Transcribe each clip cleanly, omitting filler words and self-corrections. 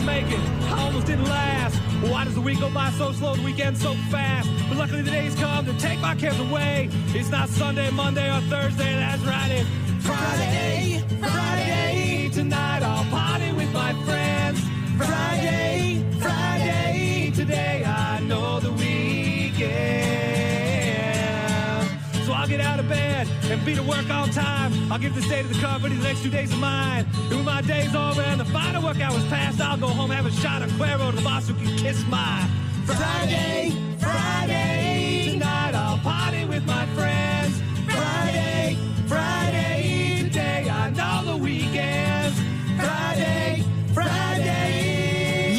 make it. I almost didn't last. Why does the week go by so slow, the weekend so fast? But luckily the day's come to take my cares away. It's not Sunday, Monday, or Thursday, that's right, it's Friday, Friday. Tonight I'll party with my friends. Friday, Friday. Today I know the weekend. So I'll get out of bed and be to work on time. I'll give this day to the company, the next 2 days of mine. And when my day's over and the final work hour's passed, I'll go home, have a shot of Cuervo to the boss who can kiss my Friday, Friday. Tonight I'll party with my friends. Friday, Friday. Today I know the weekends. Friday, Friday.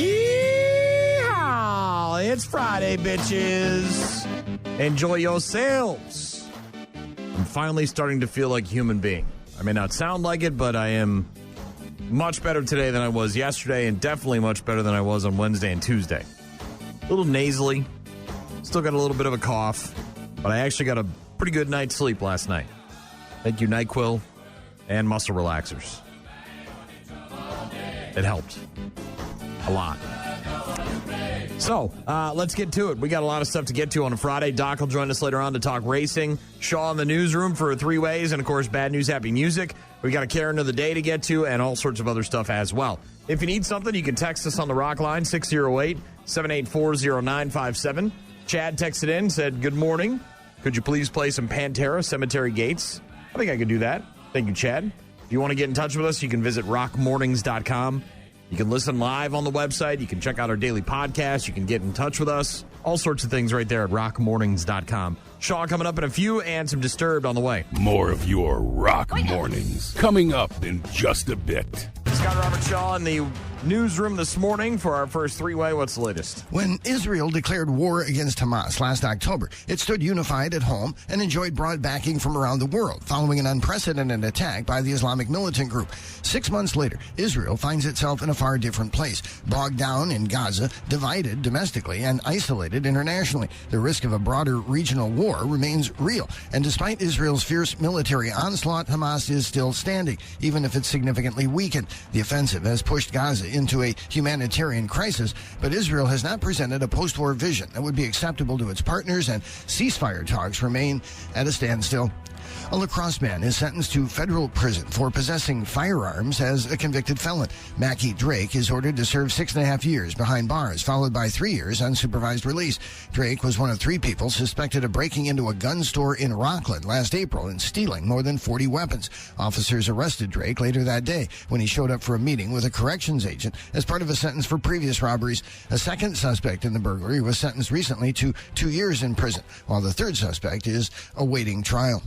Yeehaw! It's Friday, bitches. Enjoy yourselves. I'm finally starting to feel like a human being. I may not sound like it, but I am much better today than I was yesterday, and definitely much better than I was on Wednesday and Tuesday. A little nasally. Still got a little bit of a cough, but I actually got a pretty good night's sleep last night. Thank you, NyQuil and muscle relaxers. It helped a lot. So, let's get to it. We got a lot of stuff to get to on a Friday. Doc will join us later on to talk racing. Shaw in the newsroom for three ways, and, of course, bad news, happy music. We got a Karen of the day to get to and all sorts of other stuff as well. If you need something, you can text us on the Rock line, 608-784-0957. Chad texted in, said, good morning. Could you please play some Pantera, Cemetery Gates? I think I could do that. Thank you, Chad. If you want to get in touch with us, you can visit rockmornings.com. You can listen live on the website. You can check out our daily podcast. You can get in touch with us. All sorts of things right there at rockmornings.com. Shaw coming up in a few and some Disturbed on the way. More of your Rock Mornings coming up in just a bit. Scott Robert Shaw in the newsroom this morning for our first three-way. What's the latest? When Israel declared war against Hamas last October, it stood unified at home and enjoyed broad backing from around the world, following an unprecedented attack by the Islamic militant group. 6 months later, Israel finds itself in a far different place, bogged down in Gaza, divided domestically, and isolated internationally. The risk of a broader regional war remains real, and despite Israel's fierce military onslaught, Hamas is still standing, even if it's significantly weakened. The offensive has pushed Gaza into a humanitarian crisis, but Israel has not presented a post-war vision that would be acceptable to its partners, and ceasefire talks remain at a standstill. A lacrosse man is sentenced to federal prison for possessing firearms as a convicted felon. Mackie Drake is ordered to serve 6.5 years behind bars, followed by 3 years unsupervised release. Drake was one of 3 people suspected of breaking into a gun store in Rockland last April and stealing more than 40 weapons. Officers arrested Drake later that day when he showed up for a meeting with a corrections agent as part of a sentence for previous robberies. A second suspect in the burglary was sentenced recently to 2 years in prison, while the third suspect is awaiting trial.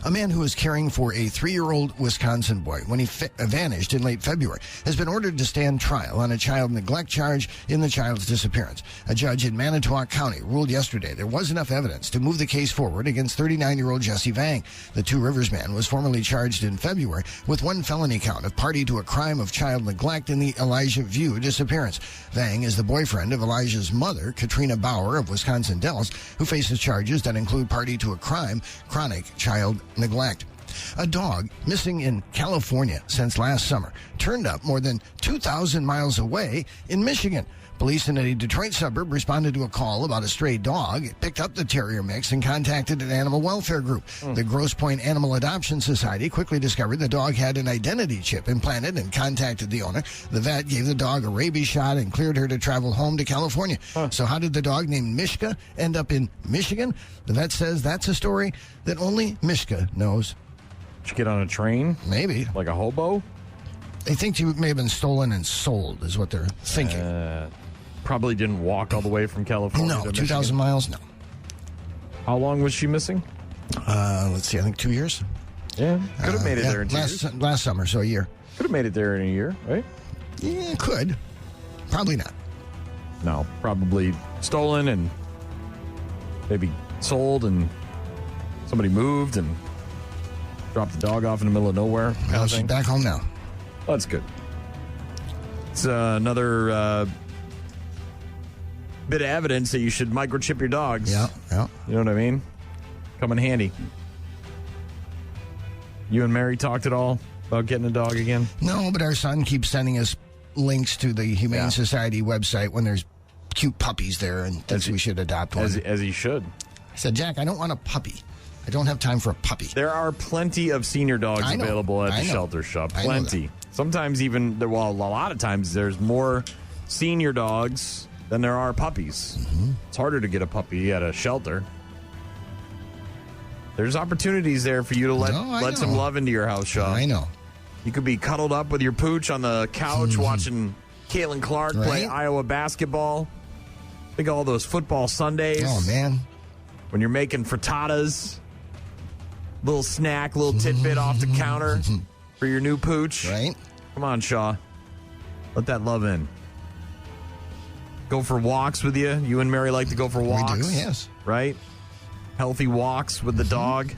A man who was caring for a 3-year-old Wisconsin boy when he vanished in late February has been ordered to stand trial on a child neglect charge in the child's disappearance. A judge in Manitowoc County ruled yesterday there was enough evidence to move the case forward against 39-year-old Jesse Vang. The Two Rivers man was formally charged in February with 1 felony count of party to a crime of child neglect in the Elijah View disappearance. Vang is the boyfriend of Elijah's mother, Katrina Bauer of Wisconsin Dells, who faces charges that include party to a crime, chronic child neglect. A dog missing in California since last summer turned up more than 2,000 miles away in Michigan. Police in a Detroit suburb responded to a call about a stray dog. It picked up the terrier mix and contacted an animal welfare group. The Grosse Pointe Animal Adoption Society quickly discovered the dog had an identity chip implanted and contacted the owner. The vet gave the dog a rabies shot and cleared her to travel home to California. So how did the dog named Mishka end up in Michigan? The vet says that's a story that only Mishka knows. Did you get on a train? Maybe. Like a hobo? They think he may have been stolen and sold, is what they're thinking. Probably didn't walk all the way from California No, to 2,000 miles, no. How long was she missing? Let's see, I think 2 years. Yeah, could have made it there in 2 years. Last summer, so a year. Could have made it there in a year, right? Yeah, could. Probably not. No, probably stolen and maybe sold and somebody moved and dropped the dog off in the middle of nowhere. Well, she's back home now. Well, that's good. It's another bit of evidence that you should microchip your dogs. Yeah. You know what I mean? Come in handy. You and Mary talked at all about getting a dog again? No, but our son keeps sending us links to the Humane Society website when there's cute puppies there and thinks we should adopt one. As he should. I said, Jack, I don't want a puppy. I don't have time for a puppy. There are plenty of senior dogs available at the shelter shop. Plenty. Sometimes even, a lot of times there's more senior dogs than there are puppies. Mm-hmm. It's harder to get a puppy at a shelter. There's opportunities there for you to let some love into your house, Shaw. I know. You could be cuddled up with your pooch on the couch watching Caitlin Clark play Iowa basketball. Think of all those football Sundays. Oh, man. When you're making frittatas. Little snack, little tidbit off the counter for your new pooch. Right. Come on, Shaw. Let that love in. Go for walks with you. You and Mary like to go for walks. We do, yes. Right? Healthy walks with the dog.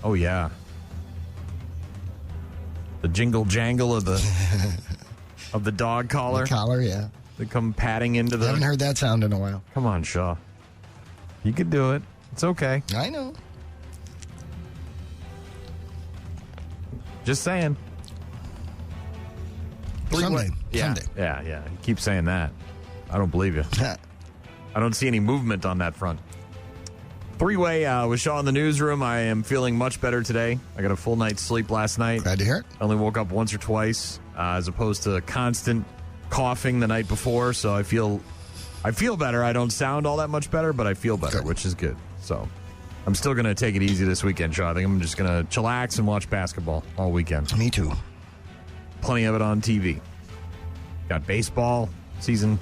Oh, yeah. The jingle jangle of the dog collar. The collar, yeah. They come patting into the... I haven't heard that sound in a while. Come on, Shaw. You could do it. It's okay. I know. Just saying. Someday. Yeah. You keep saying that. I don't believe you. I don't see any movement on that front. Three-way with Shaw in the newsroom. I am feeling much better today. I got a full night's sleep last night. Glad to hear it. I only woke up once or twice, as opposed to constant coughing the night before. So I feel better. I don't sound all that much better, but I feel better, which is good. So I'm still going to take it easy this weekend, Shaw. I think I'm just going to chillax and watch basketball all weekend. Me too. Plenty of it on TV. Got baseball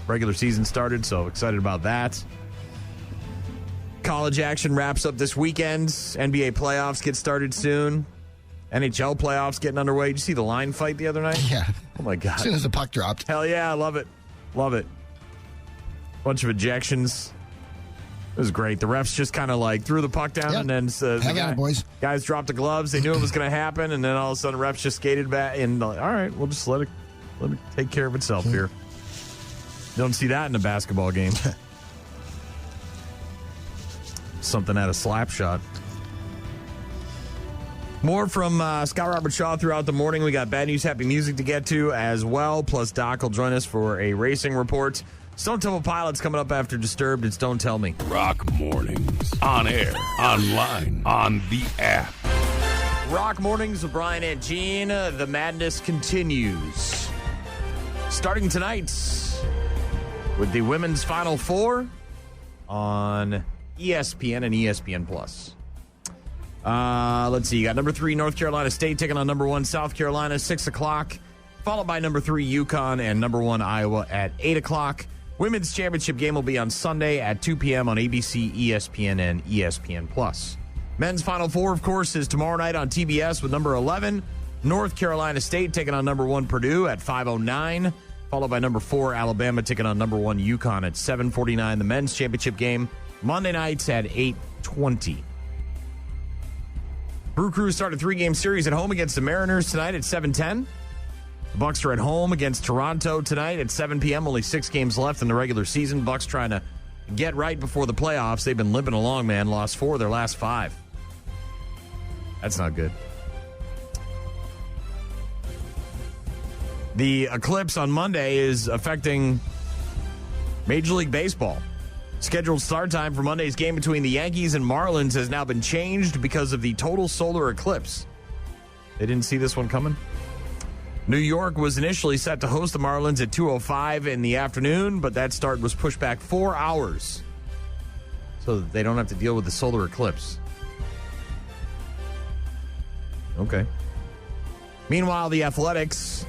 regular season started, so excited about that. College action wraps up this weekend. NBA playoffs get started soon. NHL playoffs getting underway. Did you see the line fight the other night? Yeah. Oh, my God. As soon as the puck dropped. Hell yeah, I love it. Love it. Bunch of ejections. It was great. The refs just kind of like threw the puck down, and then guys dropped the gloves. They knew it was going to happen, and then all of a sudden refs just skated back and all right, we'll just let it take care of itself here. Don't see that in a basketball game. Something at a slap shot. More from Scott Robert Shaw throughout the morning. We got bad news, happy music to get to as well. Plus, Doc will join us for a racing report. Stone Temple Pilots coming up after Disturbed. It's Don't Tell Me. Rock Mornings. On air, online, on the app. Rock Mornings with Brian and Gene. The madness continues. Starting tonight with the women's Final Four on ESPN and ESPN+. Let's see. You got number 3 North Carolina State taking on number 1 South Carolina, 6 o'clock. Followed by number 3 UConn and number 1 Iowa at 8 o'clock. Women's championship game will be on Sunday at 2 p.m. on ABC, ESPN, and ESPN+. Men's Final Four, of course, is tomorrow night on TBS with number 11 North Carolina State taking on number 1 Purdue at 5:09. Followed by number 4 Alabama taking on number 1 UConn at 7:49. The men's championship game Monday nights at 8:20. Brew Crew start a 3-game series at home against the Mariners tonight at 7:10. The Bucks are at home against Toronto tonight at 7 p.m. Only 6 games left in the regular season. Bucks trying to get right before the playoffs. They've been limping along, man. Lost 4 of their last 5. That's not good. The eclipse on Monday is affecting Major League Baseball. Scheduled start time for Monday's game between the Yankees and Marlins has now been changed because of the total solar eclipse. They didn't see this one coming. New York was initially set to host the Marlins at 2:05 in the afternoon, but that start was pushed back 4 hours so that they don't have to deal with the solar eclipse. Okay. Meanwhile, the Athletics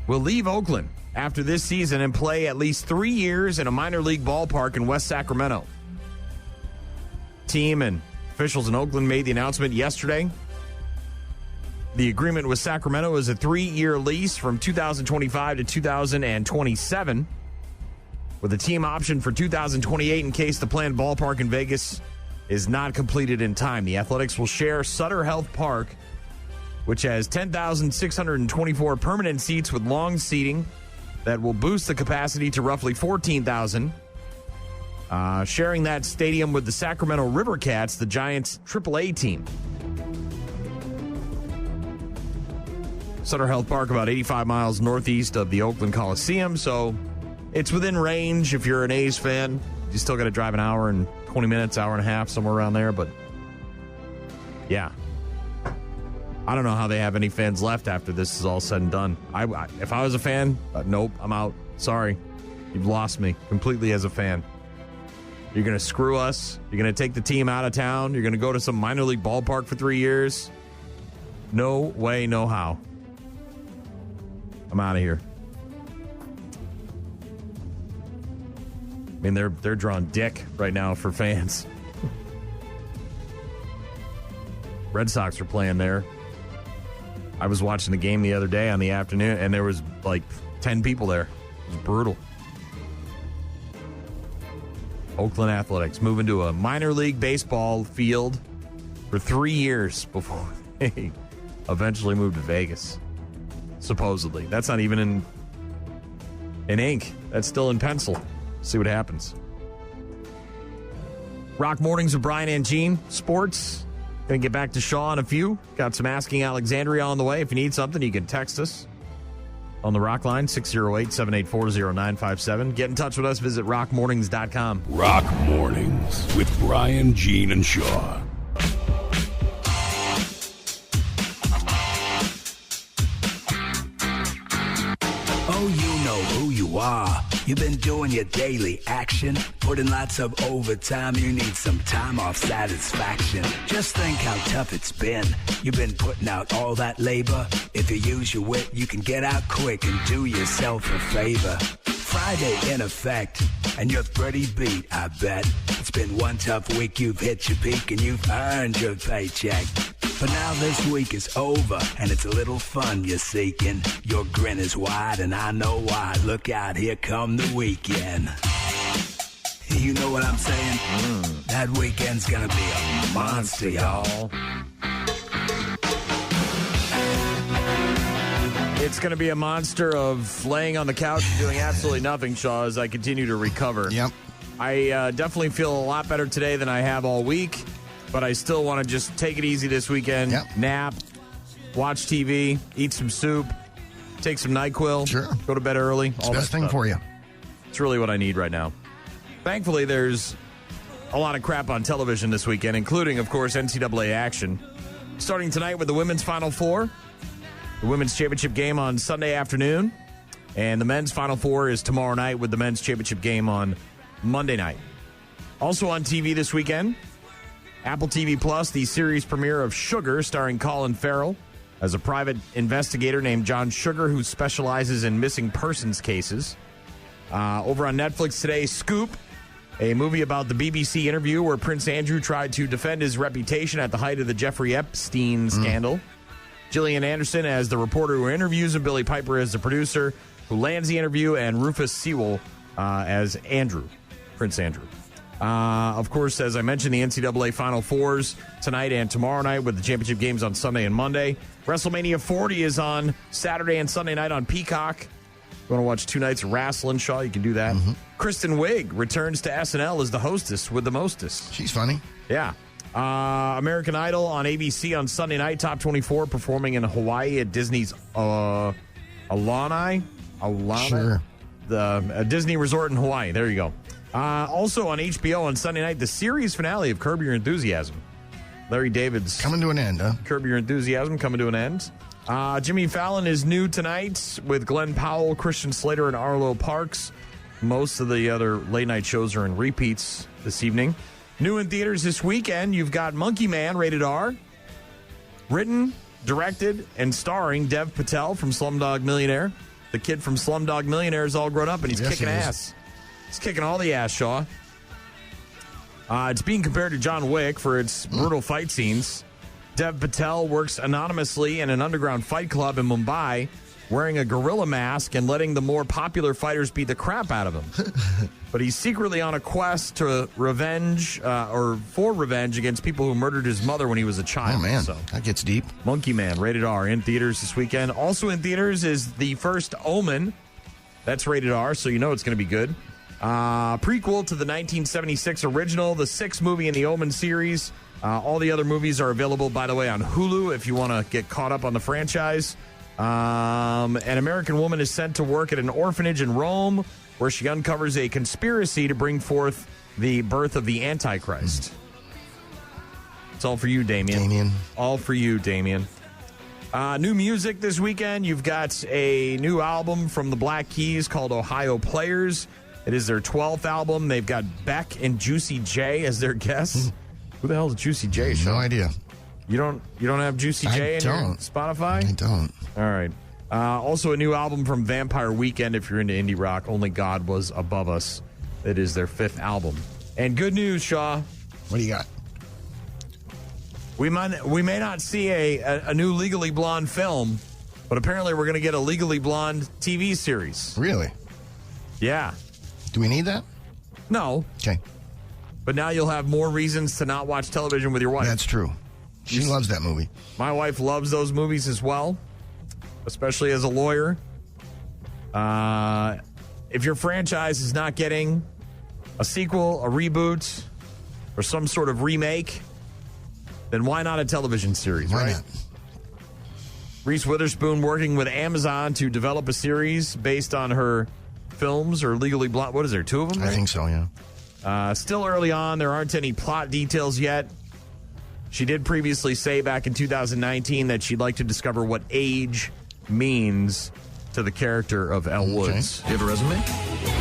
will leave Oakland after this season and play at least 3 years in a minor league ballpark in West Sacramento. Team and officials in Oakland made the announcement yesterday. The agreement with Sacramento is a 3-year lease from 2025 to 2027, with a team option for 2028 in case the planned ballpark in Vegas is not completed in time. The Athletics will share Sutter Health Park, which has 10,624 permanent seats with long seating that will boost the capacity to roughly 14,000. Sharing that stadium with the Sacramento River Cats, the Giants' AAA team. Sutter Health Park, about 85 miles northeast of the Oakland Coliseum, so it's within range if you're an A's fan. You still got to drive an hour and 20 minutes, hour and a half, somewhere around there, but yeah. I don't know how they have any fans left after this is all said and done. If I was a fan, nope, I'm out. Sorry. You've lost me completely as a fan. You're going to screw us. You're going to take the team out of town. You're going to go to some minor league ballpark for 3 years. No way, no how. I'm out of here. I mean, they're drawing dick right now for fans. Red Sox are playing there. I was watching the game the other day on the afternoon, and there was like 10 people there. It was brutal. Oakland Athletics moving to a minor league baseball field for 3 years before they eventually moved to Vegas. Supposedly. That's not even in ink. That's still in pencil. See what happens. Rock Mornings with Brian and Gene. Sports. Going to get back to Shaw in a few. Got some Asking Alexandria on the way. If you need something, you can text us on the Rock line, 608-784-0957. Get in touch with us. Visit rockmornings.com. Rock Mornings with Brian, Gene, and Shaw. Oh, you know who you are. You've been doing your daily action, putting lots of overtime. You need some time off satisfaction. Just think how tough it's been. You've been putting out all that labor. If you use your wit, you can get out quick and do yourself a favor. Friday in effect, and you're pretty beat, I bet. It's been one tough week, you've hit your peak, and you've earned your paycheck. But now this week is over, and it's a little fun you're seeking. Your grin is wide, and I know why. Look out, here come the weekend. You know what I'm saying? That weekend's gonna be a monster, y'all. It's going to be a monster of laying on the couch and doing absolutely nothing, Shaw, as I continue to recover. Yep. I definitely feel a lot better today than I have all week, but I still want to just take it easy this weekend. Yep. Nap, watch TV, eat some soup, take some NyQuil, Sure. Go to bed early. It's the best thing for you. It's really what I need right now. Thankfully, there's a lot of crap on television this weekend, including, of course, NCAA action. Starting tonight with the women's Final Four. The women's championship game on Sunday afternoon. And the men's Final Four is tomorrow night with the men's championship game on Monday night. Also on TV this weekend, Apple TV Plus, the series premiere of Sugar, starring Colin Farrell as a private investigator named John Sugar, who specializes in missing persons cases. Over on Netflix today, Scoop, a movie about the BBC interview where Prince Andrew tried to defend his reputation at the height of the Jeffrey Epstein scandal. Gillian Anderson as the reporter who interviews him, Billy Piper as the producer who lands the interview, and Rufus Sewell as Andrew, Prince Andrew. Of course, as I mentioned, the NCAA Final Fours tonight and tomorrow night with the championship games on Sunday and Monday. WrestleMania 40 is on Saturday and Sunday night on Peacock. If you want to watch 2 nights of wrestling, Shaw, you can do that. Kristen Wiig returns to SNL as the hostess with the mostest. She's funny. Yeah. American Idol on ABC on Sunday night, top 24, performing in Hawaii at Disney's Aulani, Sure. the Disney resort in Hawaii. There you go. Also on HBO on Sunday night, the series finale of Curb Your Enthusiasm. Larry David's Coming to an end, huh? Curb Your Enthusiasm coming to an end. Jimmy Fallon is new tonight with Glenn Powell, Christian Slater, and Arlo Parks. Most of the other late night shows are in repeats this evening. New in theaters this weekend, you've got Monkey Man, rated R. Written, directed, and starring Dev Patel from Slumdog Millionaire. The kid from Slumdog Millionaire is all grown up, and he's kicking ass. He's kicking all the ass, Shaw. It's being compared to John Wick for its brutal fight scenes. Dev Patel works anonymously in an underground fight club in Mumbai, wearing a gorilla mask and letting the more popular fighters beat the crap out of him. But he's secretly on a quest to for revenge against people who murdered his mother when he was a child. Oh, man. So, That gets deep. Monkey Man, rated R, in theaters this weekend. Also in theaters is the first Omen. That's rated R, so you know it's going to be good. Prequel to the 1976 original, the 6th movie in the Omen series. All the other movies are available, by the way, on Hulu if you want to get caught up on the franchise. An American woman is sent to work at an orphanage in Rome where she uncovers a conspiracy to bring forth the birth of the Antichrist. It's all for you, Damien. All for you, Damien. New music this weekend. You've got a new album from the Black Keys called Ohio Players. It is their 12th album. They've got Beck and Juicy J as their guests. Who the hell is Juicy J? No idea. You don't have Juicy J in your Spotify? I don't. All right. Also a new album from Vampire Weekend if you're into indie rock. Only God Was Above Us. It is their 5th album. And good news, Shaw. What do you got? We may not see a new Legally Blonde film, but apparently we're going to get a Legally Blonde TV series. Really? Yeah. Do we need that? No. Okay. But now you'll have more reasons to not watch television with your wife. That's true. She loves that movie. My wife loves those movies as well, especially as a lawyer. If your franchise is not getting a sequel, a reboot, or some sort of remake, then why not a television series, Why right? not? Reese Witherspoon working with Amazon to develop a series based on her films or Legally Blonde. What is there, 2 of them? I right? think so, yeah. Still early on. There aren't any plot details yet. She did previously say back in 2019 that she'd like to discover what age means to the character of Elle Woods. Do you have a resume?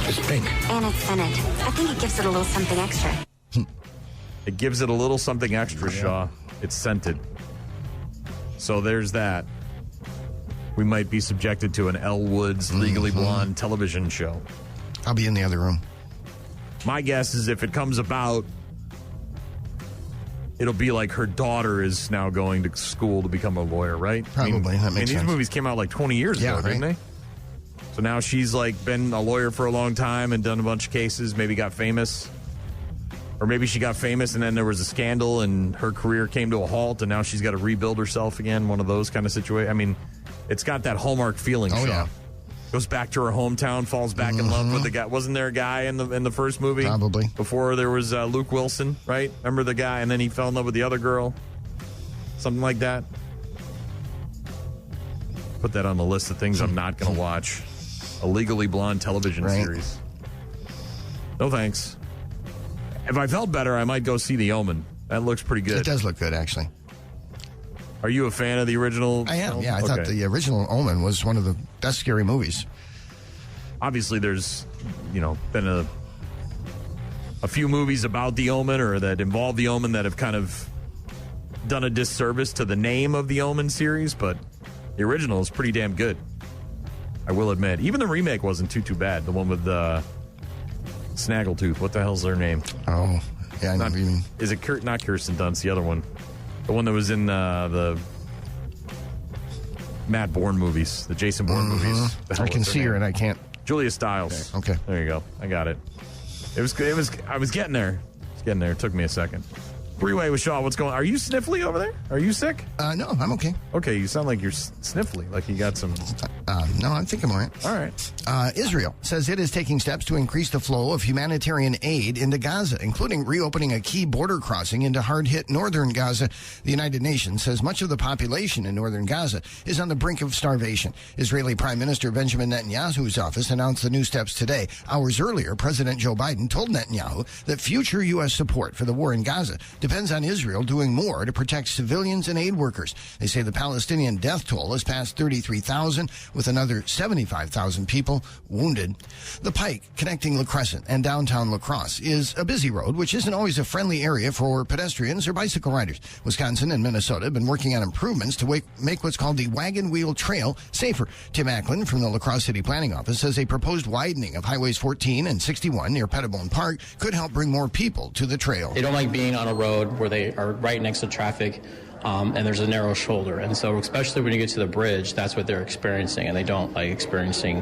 It's pink. And it's scented. I think it gives it a little something extra. It gives it a little something extra, Shaw. It's scented. So there's that. We might be subjected to an Elle Woods Legally Blonde television show. I'll be in the other room. My guess is if it comes about, it'll be like her daughter is now going to school to become a lawyer, right? Probably. That makes sense. These movies came out like 20 years ago, didn't they? So now she's like been a lawyer for a long time and done a bunch of cases, maybe got famous. Or maybe she got famous and then there was a scandal and her career came to a halt and now she's got to rebuild herself again. One of those kind of situations. I mean, it's got that Hallmark feeling. Oh, yeah. Goes back to her hometown, falls back in love with the guy. Wasn't there a guy in the first movie? Probably. Before there was Luke Wilson, right? Remember the guy? And then he fell in love with the other girl. Something like that. Put that on the list of things I'm not going to watch. A Legally Blonde television series. No thanks. If I felt better, I might go see The Omen. That looks pretty good. It does look good, actually. Are you a fan of the original? I am, film? yeah. I thought the original Omen was one of the best scary movies. Obviously, there's, been a few movies about The Omen or that involve The Omen that have kind of done a disservice to the name of the Omen series, but the original is pretty damn good. I will admit. Even the remake wasn't too bad. The one with Snaggletooth. What the hell's their name? Oh, yeah, I know what you mean. Is it not Kirsten Dunst, the other one? The one that was in the Matt Bourne movies, the Jason Bourne movies. I can see her and I can't. Julia Stiles. Okay. There you go. I got it. I was getting there. It took me a second. Freeway with Shaw. What's going on? Are you sniffly over there? Are you sick? No, I'm okay. Okay, you sound like you're sniffly, like you got some... No, I think I'm all right. All right. Israel says it is taking steps to increase the flow of humanitarian aid into Gaza, including reopening a key border crossing into hard-hit northern Gaza. The United Nations says much of the population in northern Gaza is on the brink of starvation. Israeli Prime Minister Benjamin Netanyahu's office announced the new steps today. Hours earlier, President Joe Biden told Netanyahu that future U.S. support for the war in Gaza depends on Israel doing more to protect civilians and aid workers. They say the Palestinian death toll has passed 33,000, with another 75,000 people wounded. The Pike, connecting La Crescent and downtown La Crosse, is a busy road, which isn't always a friendly area for pedestrians or bicycle riders. Wisconsin and Minnesota have been working on improvements to make what's called the Wagon Wheel Trail safer. Tim Acklin from the La Crosse City Planning Office says a proposed widening of Highways 14 and 61 near Pettibone Park could help bring more people to the trail. They don't like being on a road where they are right next to traffic and there's a narrow shoulder. And so especially when you get to the bridge, that's what they're experiencing, and they don't like experiencing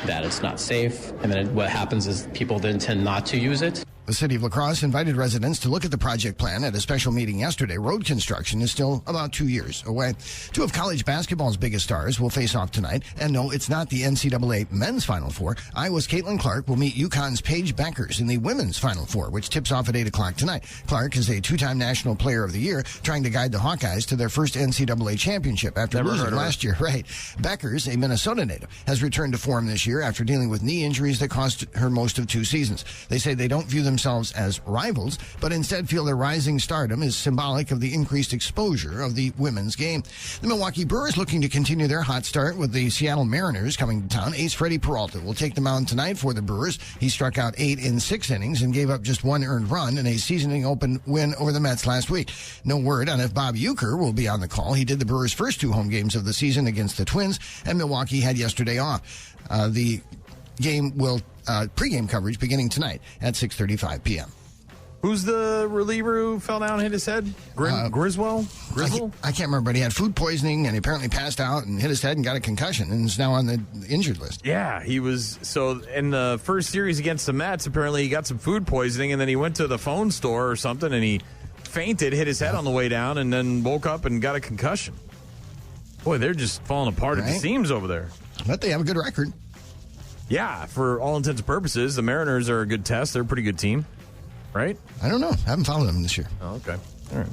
that it's not safe. And then what happens is people then tend not to use it. The city of La Crosse invited residents to look at the project plan at a special meeting yesterday. Road construction is still about 2 years away. Two of college basketball's biggest stars will face off tonight. And no, it's not the NCAA men's Final Four. Iowa's Caitlin Clark will meet UConn's Paige Beckers in the women's Final Four, which tips off at 8 o'clock tonight. Clark is a two-time National Player of the Year, trying to guide the Hawkeyes to their first NCAA championship after losing last year. Right. Beckers, a Minnesota native, has returned to form this year after dealing with knee injuries that cost her most of 2 seasons. They say they don't view themselves as rivals, but instead feel their rising stardom is symbolic of the increased exposure of the women's game. The Milwaukee Brewers looking to continue their hot start with the Seattle Mariners coming to town. Ace Freddie Peralta will take the mound tonight for the Brewers. He struck out 8 in 6 innings and gave up just 1 earned run in a season open win over the Mets last week. No word on if Bob Uecker will be on the call. He did the Brewers' first 2 home games of the season against the Twins, and Milwaukee had yesterday off. The game will pregame coverage beginning tonight at 6:35 p.m. Who's the reliever who fell down and hit his head? Griswold? I can't remember, but he had food poisoning and he apparently passed out and hit his head and got a concussion and is now on the injured list. Yeah, he was. So in the first series against the Mets, apparently he got some food poisoning and then he went to the phone store or something and he fainted, hit his head on the way down, and then woke up and got a concussion. Boy, they're just falling apart at the seams over there. But they have a good record. Yeah, for all intents and purposes, the Mariners are a good test. They're a pretty good team, right? I don't know. I haven't followed them this year. Oh, okay. All right.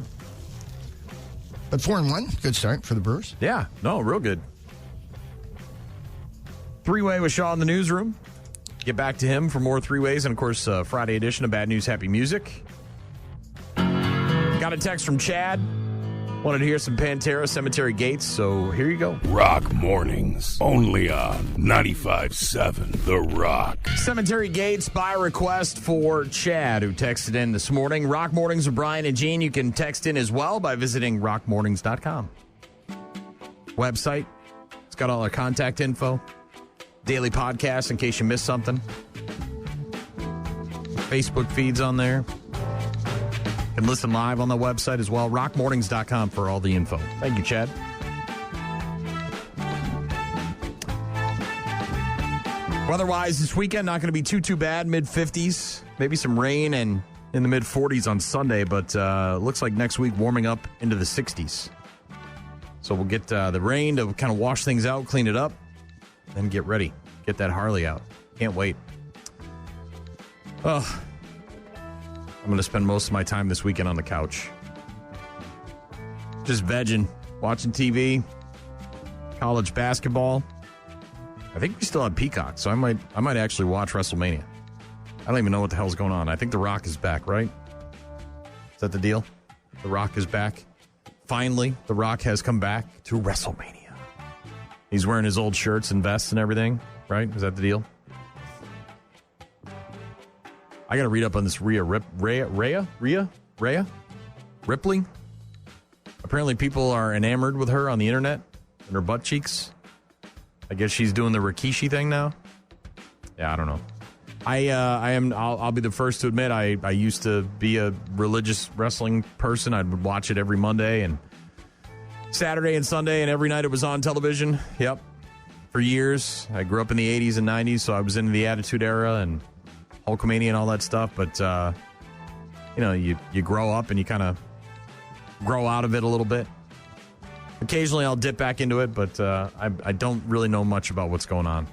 But 4-1, good start for the Brewers. Yeah, no, real good. Three-way with Shaw in the newsroom. Get back to him for more three-ways and, of course, Friday edition of Bad News, Happy Music. Got a text from Chad. Wanted to hear some Pantera, Cemetery Gates, so here you go. Rock Mornings, only on 95.7 The Rock. Cemetery Gates by request for Chad, who texted in this morning. Rock Mornings with Brian and Gene. You can text in as well by visiting rockmornings.com. Website. It's got all our contact info. Daily podcasts in case you missed something. Facebook feeds on there. You can listen live on the website as well. rockmornings.com for all the info. Thank you, Chad. Weather-wise, this weekend not going to be too bad. Mid-50s, maybe some rain, and in the mid-40s on Sunday. But looks like next week warming up into the 60s. So we'll get the rain to kind of wash things out, clean it up, and get ready. Get that Harley out. Can't wait. Oh. I'm going to spend most of my time this weekend on the couch. Just vegging, watching TV, college basketball. I think we still have Peacock, so I might actually watch WrestleMania. I don't even know what the hell's going on. I think The Rock is back, right? Is that the deal? The Rock is back. Finally, The Rock has come back to WrestleMania. He's wearing his old shirts and vests and everything, right? Is that the deal? I got to read up on this Rhea Ripley. Apparently people are enamored with her on the internet and her butt cheeks. I guess she's doing the Rikishi thing now. Yeah, I don't know. I'll be the first to admit I used to be a religious wrestling person. I would watch it every Monday and Saturday and Sunday, and every night it was on television. Yep. For years. I grew up in the 80s and 90s, so I was into the Attitude Era and Hulkamania and all that stuff, but you grow up and you kind of grow out of it a little bit. Occasionally I'll dip back into it, but I don't really know much about what's going on.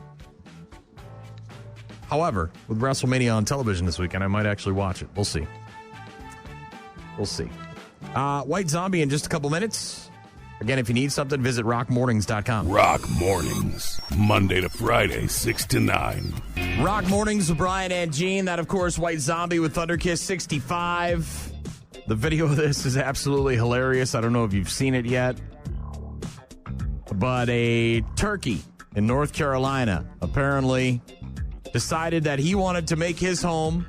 However, with WrestleMania on television this weekend, I might actually watch it. We'll see. White Zombie in just a couple minutes. Again, if you need something, visit rockmornings.com. Rock Mornings, Monday to Friday, 6 to 9. Rock Mornings with Brian and Gene. That, of course, White Zombie with Thunderkiss 65. The video of this is absolutely hilarious. I don't know if you've seen it yet. But a turkey in North Carolina apparently decided that he wanted to make his home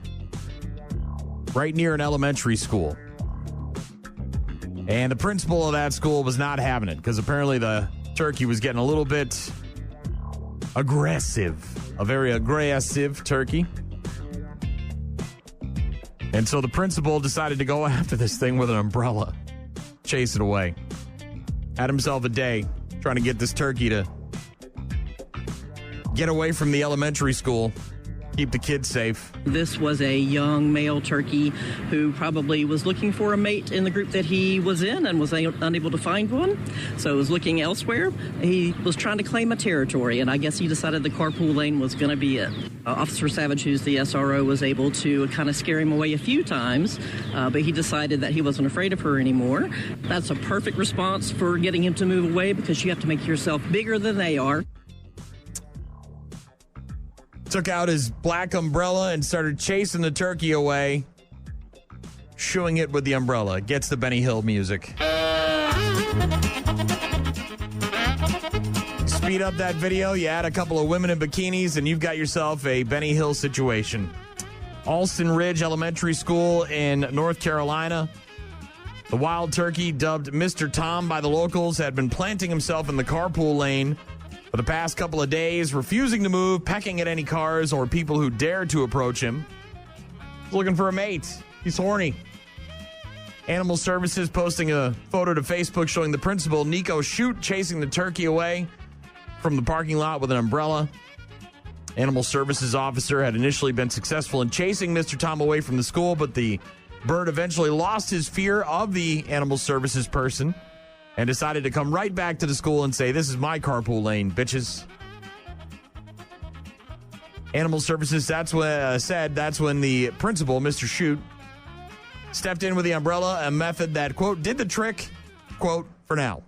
right near an elementary school. And the principal of that school was not having it because apparently the turkey was getting a little bit aggressive. A very aggressive turkey. And so the principal decided to go after this thing with an umbrella. Chase it away. Had himself a day trying to get this turkey to get away from the elementary school. Keep the kids safe. This was a young male turkey who probably was looking for a mate in the group that he was in and was unable to find one, so was looking elsewhere. He was trying to claim a territory, and I guess he decided the carpool lane was going to be it. Officer Savage, who's the SRO, was able to kind of scare him away a few times, but he decided that he wasn't afraid of her anymore. That's a perfect response for getting him to move away, because you have to make yourself bigger than they are. Took out his black umbrella and started chasing the turkey away, shooing it with the umbrella. Gets the Benny Hill music. Speed up that video, you add a couple of women in bikinis, and you've got yourself a Benny Hill situation. Alston Ridge Elementary School in North Carolina. The wild turkey, dubbed Mr. Tom by the locals, had been planting himself in the carpool lane for the past couple of days, refusing to move, pecking at any cars or people who dared to approach him. He's looking for a mate. He's horny. Animal Services posting a photo to Facebook showing the principal, Nico Shute, chasing the turkey away from the parking lot with an umbrella. Animal Services officer had initially been successful in chasing Mr. Tom away from the school, but the bird eventually lost his fear of the Animal Services person and decided to come right back to the school and say, "This is my carpool lane, bitches." Animal Services that's when the principal, Mr. Shute, stepped in with the umbrella, a method that, quote, did the trick, quote, for now.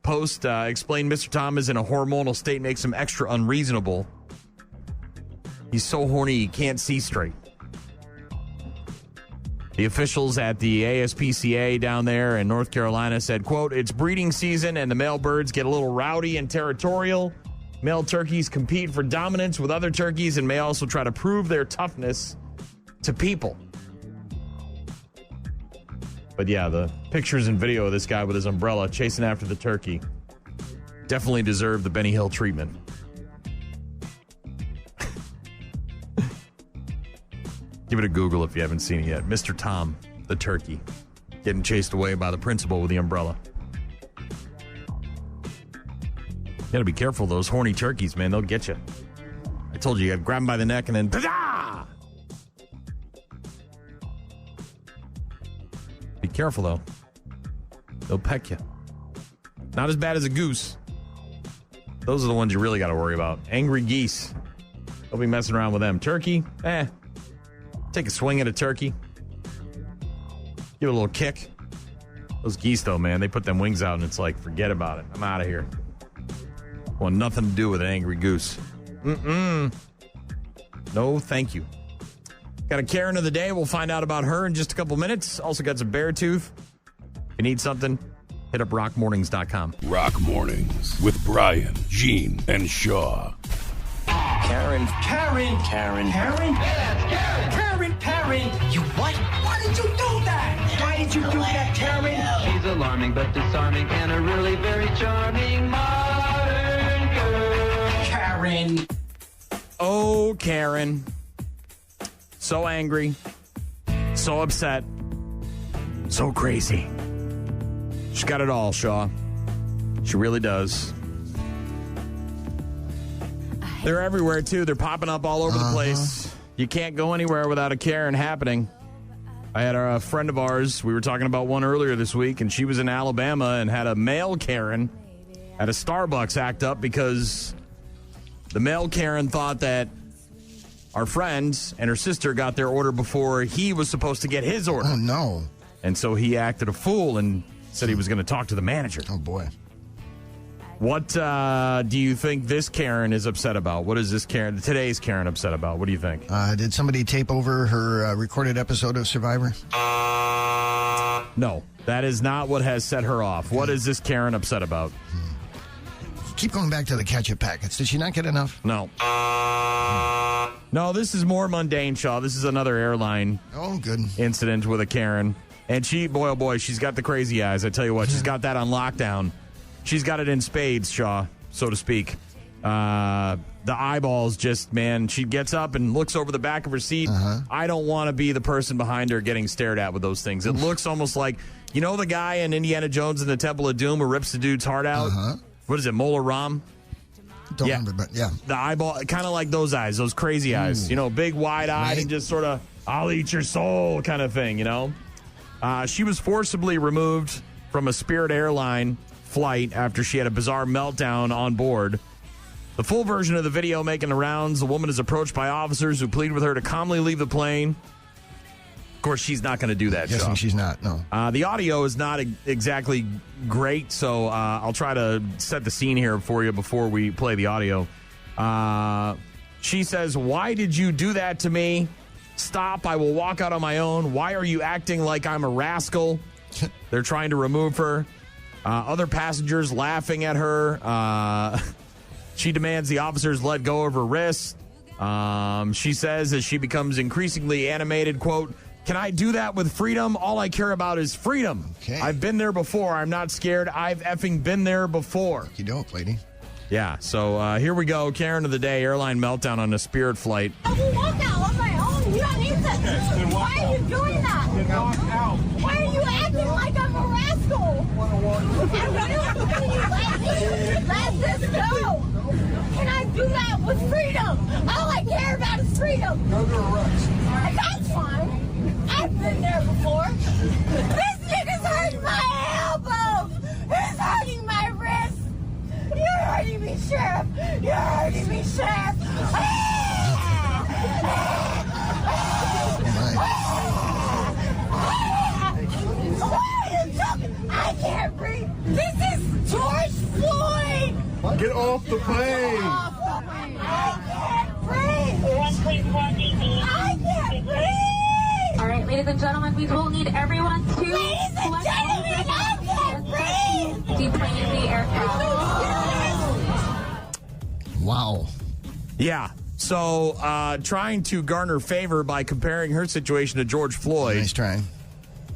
Post explained Mr. Tom is in a hormonal state, makes him extra unreasonable. He's so horny he can't see straight. The officials at the ASPCA down there in North Carolina said, quote, it's breeding season and the male birds get a little rowdy and territorial. Male turkeys compete for dominance with other turkeys and may also try to prove their toughness to people. But yeah, the pictures and video of this guy with his umbrella chasing after the turkey definitely deserve the Benny Hill treatment. Give it a Google if you haven't seen it yet. Mr. Tom, the turkey, getting chased away by the principal with the umbrella. You gotta be careful, those horny turkeys, man. They'll get you. I told you, you gotta grab them by the neck and then ta-da! Be careful, though. They'll peck you. Not as bad as a goose. Those are the ones you really gotta worry about. Angry geese. Don't be messing around with them. Turkey, take a swing at a turkey. Give it a little kick. Those geese, though, man, they put them wings out and it's like, forget about it. I'm out of here. Want nothing to do with an angry goose. No, thank you. Got a Karen of the day. We'll find out about her in just a couple minutes. Also got some bear tooth. If you need something, hit up rockmornings.com. Rock Mornings with Brian, Gene, and Shaw. Karen. You what? Why did you do that? Why did you do that, Karen? She's alarming but disarming and a really very charming modern girl. Karen. Oh, Karen. So angry. So upset. So crazy. She's got it all, Shaw. She really does. They're everywhere, too. They're popping up all over the place. You can't go anywhere without a Karen happening. I had a friend of ours, we were talking about one earlier this week, and she was in Alabama and had a male Karen at a Starbucks act up because the male Karen thought that our friend and her sister got their order before he was supposed to get his order. Oh, no. And so he acted a fool and said he was going to talk to the manager. Oh, boy. What do you think this Karen is upset about? What is this Karen, today's Karen, upset about? What do you think? Did somebody tape over her recorded episode of Survivor? No, that is not what has set her off. What is this Karen upset about? Keep going back to the ketchup packets. Did she not get enough? No. No, this is more mundane, Shaw. This is another airline incident with a Karen. And she, boy, oh boy, she's got the crazy eyes. I tell you what, she's got that on lockdown. She's got it in spades, Shaw, so to speak. The eyeballs just, man, she gets up and looks over the back of her seat. I don't want to be the person behind her getting stared at with those things. It looks almost like, you know the guy in Indiana Jones and the Temple of Doom who rips the dude's heart out? What is it, Mola Ram? Don't remember, but yeah. The eyeball, kind of like those eyes, those crazy eyes. You know, big, wide-eyed and just sort of, I'll eat your soul kind of thing, you know? She was forcibly removed from a Spirit airline flight after she had a bizarre meltdown on board. The full version of the video making the rounds. The woman is approached by officers who plead with her to calmly leave the plane. Of course, she's not going to do that. Guessing she's not, no. The audio is not exactly great, so I'll try to set the scene here for you before we play the audio. She says, "Why did you do that to me? Stop, I will walk out on my own. Why are you acting like I'm a rascal?" They're trying to remove her. Other passengers laughing at her. She demands the officers let go of her wrists. She says as she becomes increasingly animated, quote, "Can I do that with freedom? All I care about is freedom. Okay. I've been there before. I'm not scared. I've effing been there before." You don't, lady. Yeah, so here we go. Karen of the day, airline meltdown on a Spirit flight. I will walk out on my own. You don't need to. Why are you doing that? Then walk out. Why are you acting like I'm a rascal? Can you let this go? Can I do that with freedom? All I care about is freedom. Go to arrest. That's fine. I've been there before. This nigga's hurting my elbow. He's hurting my wrist. You're hurting me, Sheriff. You're hurting me, Sheriff. I can't breathe. This is George Floyd. Get off the plane. I can't breathe. I can't breathe. All right, ladies and gentlemen, we will need everyone to... Ladies and gentlemen, I can't breathe. Deplane the aircraft. Wow. Yeah. So trying to garner favor by comparing her situation to George Floyd. Nice try.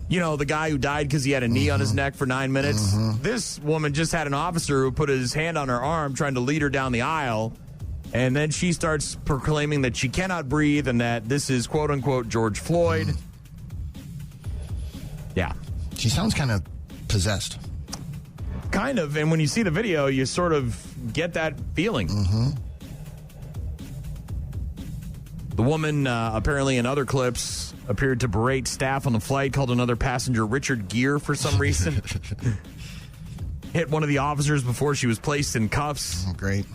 You know, the guy who died because he had a knee on his neck for 9 minutes. This woman just had an officer who put his hand on her arm trying to lead her down the aisle. And then she starts proclaiming that she cannot breathe and that this is, quote unquote, George Floyd. Yeah. She sounds kind of possessed. Kind of. And when you see the video, you sort of get that feeling. The woman, apparently in other clips, appeared to berate staff on the flight, called another passenger Richard Gere for some reason. Hit one of the officers before she was placed in cuffs. Oh, great.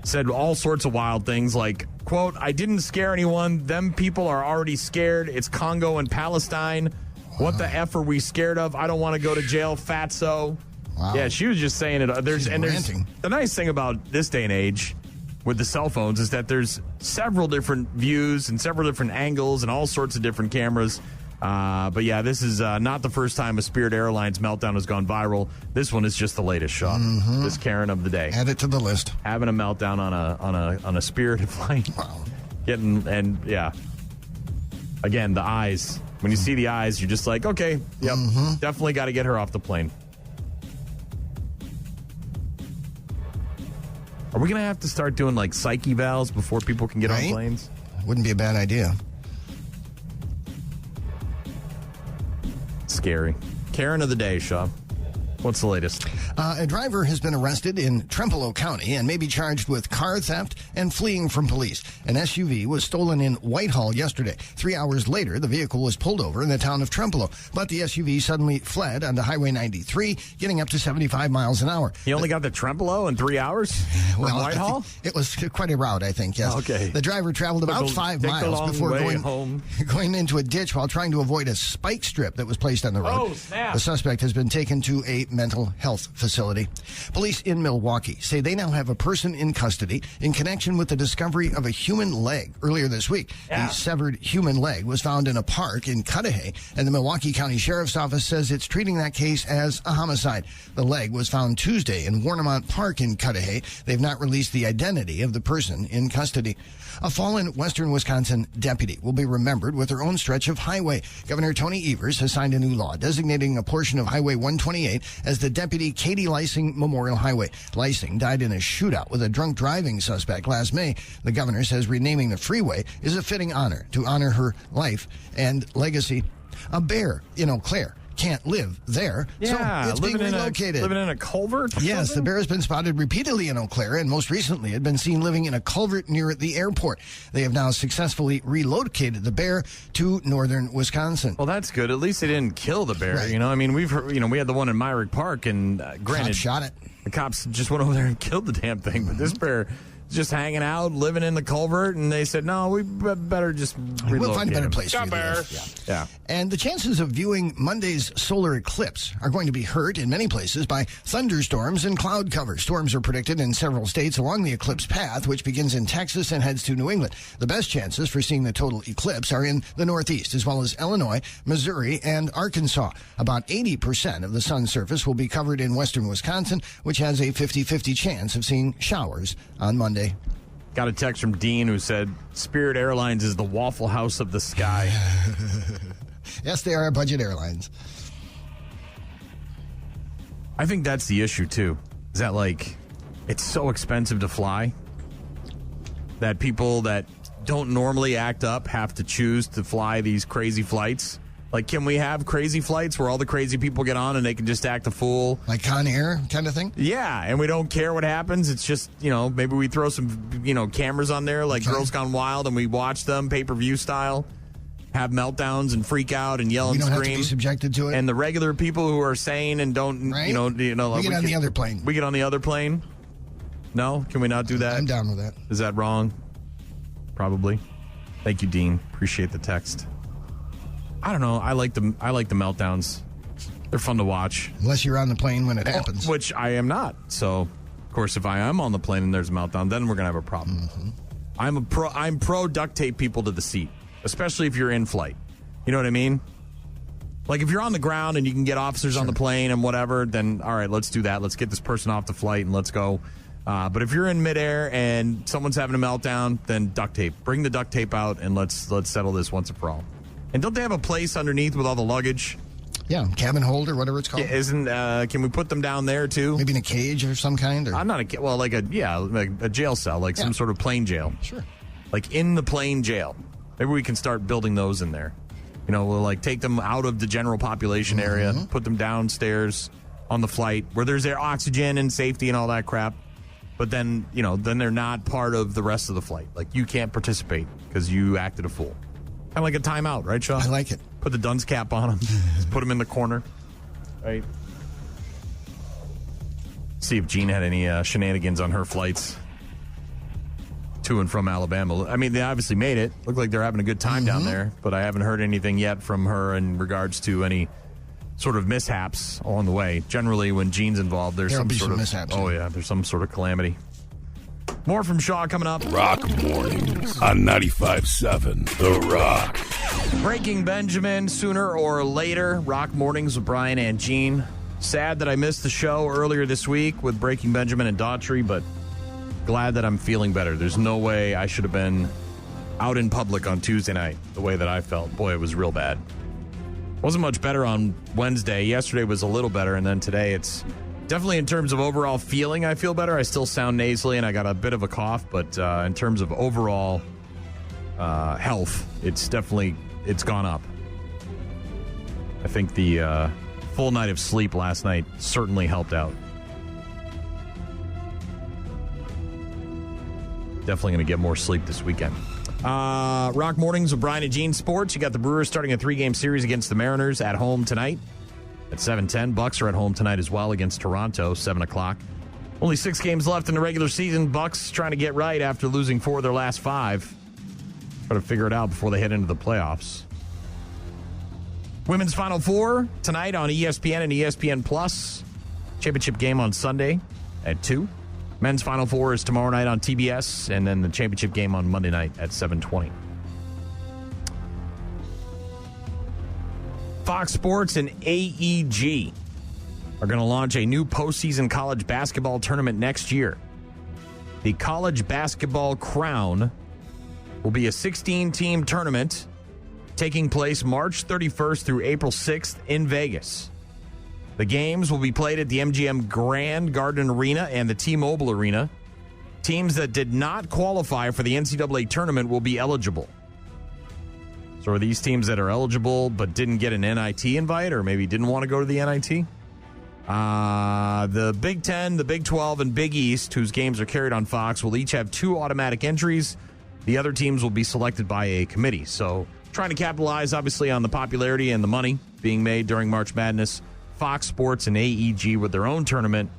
Said all sorts of wild things like, quote, "I didn't scare anyone. Them people are already scared. It's Congo and Palestine. What the F are we scared of? I don't want to go to jail, fatso." Wow. Yeah, she was just saying it. There's ranting. the nice thing about this day and age with the cell phones is that there's several different views and several different angles and all sorts of different cameras. But yeah, this is not the first time a Spirit Airlines meltdown has gone viral. This one is just the latest, Sean. This Karen of the day. Add it to the list. Having a meltdown on a Spirit flight. Wow. Yeah. Again, the eyes. When you see the eyes, you're just like, okay, yep, definitely got to get her off the plane. Are we going to have to start doing like psych evals before people can get on planes? Wouldn't be a bad idea. Scary. Karen of the day, Shaw. What's the latest? A driver has been arrested in Trempealeau County and may be charged with car theft and fleeing from police. An SUV was stolen in Whitehall yesterday. 3 hours later, the vehicle was pulled over in the town of Trempealeau, but the SUV suddenly fled onto Highway 93, getting up to 75 miles an hour. He only got to Trempealeau in 3 hours? From Whitehall? It was quite a route, I think, yes. Okay. The driver traveled about 5 miles before going into a ditch while trying to avoid a spike strip that was placed on the road. Oh, snap. The suspect has been taken to a mental health facility. Police in Milwaukee say they now have a person in custody in connection with the discovery of a human leg earlier this week. Yeah. The severed human leg was found in a park in Cudahy, and the Milwaukee County Sheriff's Office says it's treating that case as a homicide. The leg was found Tuesday in Warnemont Park in Cudahy. They've not released the identity of the person in custody. A fallen Western Wisconsin deputy will be remembered with her own stretch of highway. Governor Tony Evers has signed a new law designating a portion of Highway 128 as the Deputy Katie Lysing Memorial Highway. Lysing died in a shootout with a drunk driving suspect last May. The governor says renaming the freeway is a fitting honor to honor her life and legacy. A bear in Eau Claire can't live there, Yeah, so it's being relocated. Living in a culvert? Yes, something? the bear has been spotted repeatedly in Eau Claire, and most recently had been seen living in a culvert near the airport. They have now successfully relocated the bear to northern Wisconsin. Well, that's good. At least they didn't kill the bear. Right. You know, I mean, we've heard, we had the one in Myrick Park, and granted, Cops shot it. The cops just went over there and killed the damn thing. But this bear is just hanging out, living in the culvert, and they said, no, we better just relocate We'll find a better him. place for you to live. Yeah. And the chances of viewing Monday's solar eclipse are going to be hurt in many places by thunderstorms and cloud cover. Storms are predicted in several states along the eclipse path, which begins in Texas and heads to New England. The best chances for seeing the total eclipse are in the Northeast, as well as Illinois, Missouri, and Arkansas. About 80% of the sun's surface will be covered in western Wisconsin, which has a 50-50 chance of seeing showers on Monday. Got a text from Dean who said, Spirit Airlines is the Waffle House of the sky. Yes, they are budget airlines. I think that's the issue, too. Is that, it's so expensive to fly that people that don't normally act up have to choose to fly these crazy flights. Like, can we have crazy flights where all the crazy people get on and they can just act a fool? Like Con Air kind of thing? Yeah, and we don't care what happens. It's just, maybe we throw some, cameras on there like Girls Gone Wild and we watch them pay-per-view style, have meltdowns and freak out and yell and scream. We don't have to be subjected to it. And the regular people who are sane and don't, right? we get on the other plane. We get on the other plane? No? Can we not do that? I'm down with that. Is that wrong? Probably. Thank you, Dean. Appreciate the text. I don't know. I like the meltdowns. They're fun to watch. Unless you're on the plane when it happens. Which I am not. So, of course, if I am on the plane and there's a meltdown, then we're going to have a problem. Mm-hmm. I'm pro duct tape people to the seat, especially if you're in flight. You know what I mean? Like if you're on the ground and you can get officers on the plane and whatever, then all right, let's do that. Let's get this person off the flight and let's go. But if you're in midair and someone's having a meltdown, then duct tape. Bring the duct tape out and let's settle this once and for all. And don't they have a place underneath with all the luggage? Yeah, cabin hold or whatever it's called. Yeah, can we put them down there too? Maybe in a cage of some kind? Or? I'm not like a jail cell, like some sort of plane jail. Sure. Like in the plane jail. Maybe we can start building those in there. We'll take them out of the general population area, put them downstairs on the flight where there's their oxygen and safety and all that crap. But then, then they're not part of the rest of the flight. Like you can't participate because you acted a fool. Kind of like a timeout, right, Shaw? I like it. Put the dunce cap on them. Just put them in the corner. Right. See if Jean had any shenanigans on her flights to and from Alabama. I mean, they obviously made it. Looked like they're having a good time down there, but I haven't heard anything yet from her in regards to any sort of mishaps along the way. Generally, when Jean's involved, there's some sort of mishaps. Oh, yeah, there's some sort of calamity. More from Shaw coming up. Rock Mornings on 95.7 The Rock. Breaking Benjamin sooner or later. Rock Mornings with Brian and Gene. Sad that I missed the show earlier this week with Breaking Benjamin and Daughtry, but glad that I'm feeling better. There's no way I should have been out in public on Tuesday night the way that I felt. Boy, it was real bad. Wasn't much better on Wednesday. Yesterday was a little better, and then today it's definitely in terms of overall feeling, I feel better. I still sound nasally, and I got a bit of a cough, but in terms of overall health, it's gone up. I think the full night of sleep last night certainly helped out. Definitely going to get more sleep this weekend. Rock Mornings with Brian and Gene Sports. You got the Brewers starting a 3-game series against the Mariners at home tonight at 7:10. Bucks are at home tonight as well against Toronto, 7 o'clock. Only 6 games left in the regular season. Bucks trying to get right after losing 4 of their last 5. Try to figure it out before they head into the playoffs. Women's Final Four tonight on ESPN and ESPN Plus. Championship game on Sunday at 2. Men's Final Four is tomorrow night on TBS, and then the championship game on Monday night at 7:20. Fox Sports and AEG are going to launch a new postseason college basketball tournament next year. The College Basketball Crown will be a 16-team tournament taking place March 31st through April 6th in Vegas. The games will be played at the MGM Grand Garden Arena and the T-Mobile Arena. Teams that did not qualify for the NCAA tournament will be eligible. So are these teams that are eligible but didn't get an NIT invite or maybe didn't want to go to the NIT? The Big Ten, the Big 12, and Big East, whose games are carried on Fox, will each have 2 automatic entries. The other teams will be selected by a committee. So trying to capitalize, obviously, on the popularity and the money being made during March Madness. Fox Sports and AEG with their own tournament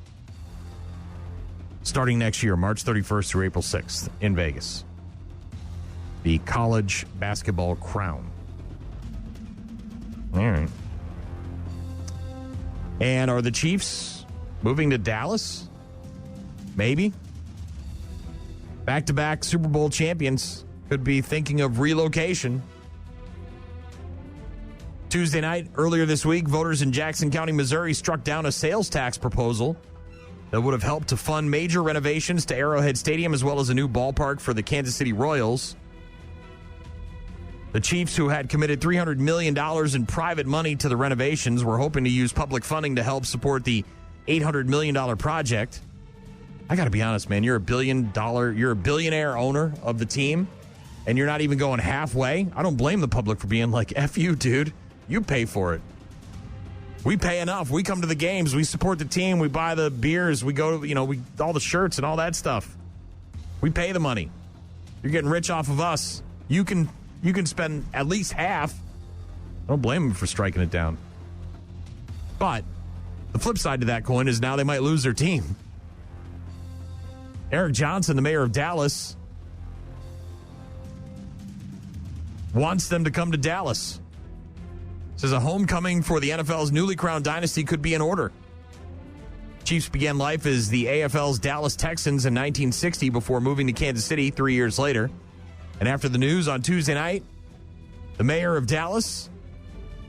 starting next year, March 31st through April 6th in Vegas. The College Basketball Crown. All right. And are the Chiefs moving to Dallas? Maybe. Back-to-back Super Bowl champions could be thinking of relocation. Tuesday night, earlier this week, voters in Jackson County, Missouri struck down a sales tax proposal that would have helped to fund major renovations to Arrowhead Stadium as well as a new ballpark for the Kansas City Royals. The Chiefs, who had committed $300 million in private money to the renovations, were hoping to use public funding to help support the $800 million project. I got to be honest, man. You're a billionaire owner of the team, and you're not even going halfway. I don't blame the public for being like, F you, dude. You pay for it. We pay enough. We come to the games. We support the team. We buy the beers. We go to, all the shirts and all that stuff. We pay the money. You're getting rich off of us. You can spend at least half. I don't blame them for striking it down. But the flip side to that coin is now they might lose their team. Eric Johnson, the mayor of Dallas, wants them to come to Dallas. Says a homecoming for the NFL's newly crowned dynasty could be in order. Chiefs began life as the AFL's Dallas Texans in 1960 before moving to Kansas City 3 years later. And after the news on Tuesday night, the mayor of Dallas,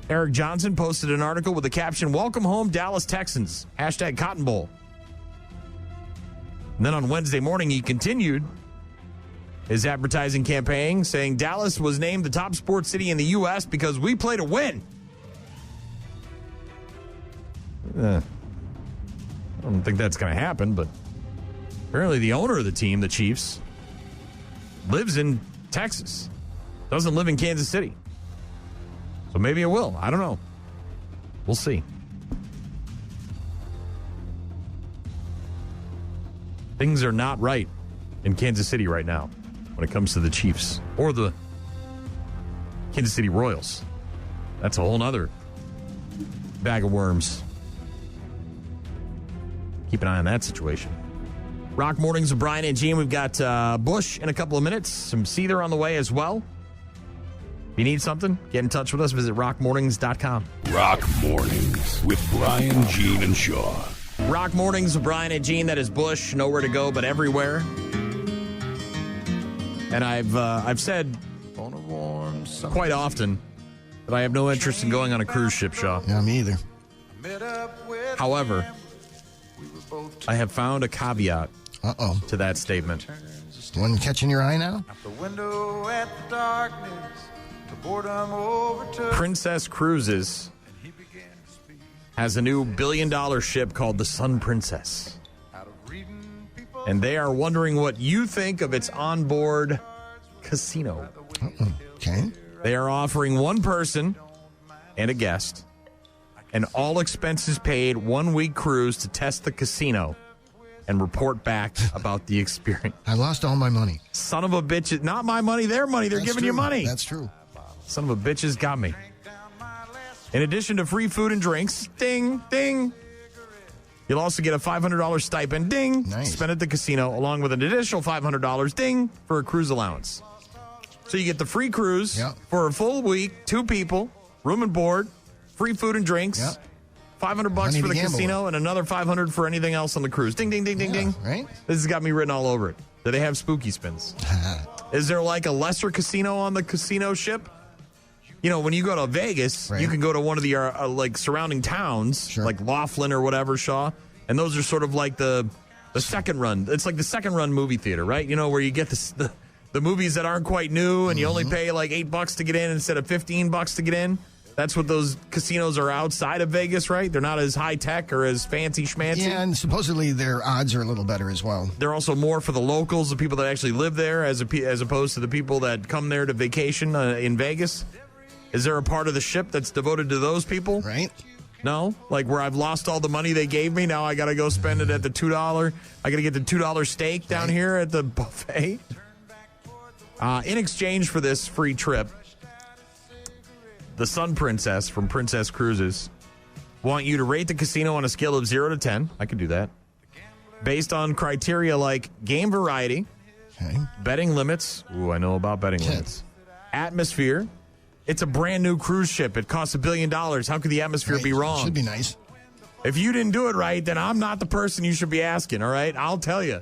Eric Johnson, posted an article with the caption, "Welcome home, Dallas Texans, #Cotton Bowl." And then on Wednesday morning, he continued his advertising campaign, saying Dallas was named the top sports city in the U.S. because we play to win. I don't think that's going to happen, but apparently the owner of the team, the Chiefs, lives in Texas, doesn't live in Kansas City. So maybe it will. I don't know. We'll see. Things are not right in Kansas City right now when it comes to the Chiefs or the Kansas City Royals. That's a whole nother bag of worms. Keep an eye on that situation. Rock Mornings with Brian and Gene. We've got Bush in a couple of minutes. Some Seether on the way as well. If you need something, get in touch with us. Visit rockmornings.com. Rock Mornings with Brian, Gene, and Shaw. Rock Mornings with Brian and Gene. That is Bush. Nowhere to go but everywhere. And I've said quite often that I have no interest in going on a cruise ship, Shaw. Yeah, me either. However, I have found a caveat to that statement. One catching your eye now? Princess Cruises has a new billion-dollar ship called the Sun Princess. And they are wondering what you think of its onboard casino. Okay. They are offering one person and a guest an all-expenses paid 1-week cruise to test the casino and report back about the experience. I lost all my money. Son of a bitch. Not my money, their money. They're giving you money. That's true. Son of a bitch has got me. In addition to free food and drinks, ding, ding, you'll also get a $500 stipend, ding, spent at the casino, along with an additional $500, ding, for a cruise allowance. So you get the free cruise for a full week, 2 people, room and board, free food and drinks, $500 for the casino, and another $500 for anything else on the cruise. Ding, ding, ding, ding, ding. Right? This has got me written all over it. Do they have spooky spins? Is there like a lesser casino on the casino ship? You know, when you go to Vegas, you can go to one of the like surrounding towns, like Laughlin or whatever, Shaw, and those are sort of like the second run. It's like the second run movie theater, right? You know, where you get the movies that aren't quite new, and you only pay like $8 to get in instead of $15 to get in. That's what those casinos are outside of Vegas, right? They're not as high-tech or as fancy-schmancy. Yeah, and supposedly their odds are a little better as well. They're also more for the locals, the people that actually live there, as opposed to the people that come there to vacation in Vegas. Is there a part of the ship that's devoted to those people? Right. No? Like where I've lost all the money they gave me, now I got to go spend it at the $2. I got to get the $2 steak down here at the buffet. In exchange for this free trip, the Sun Princess from Princess Cruises want you to rate the casino on a scale of 0 to 10. I can do that. Based on criteria like game variety, betting limits. Ooh, I know about betting limits. Atmosphere. It's a brand new cruise ship. It costs $1 billion. How could the atmosphere be wrong? Should be nice. If you didn't do it right, then I'm not the person you should be asking, all right? I'll tell you.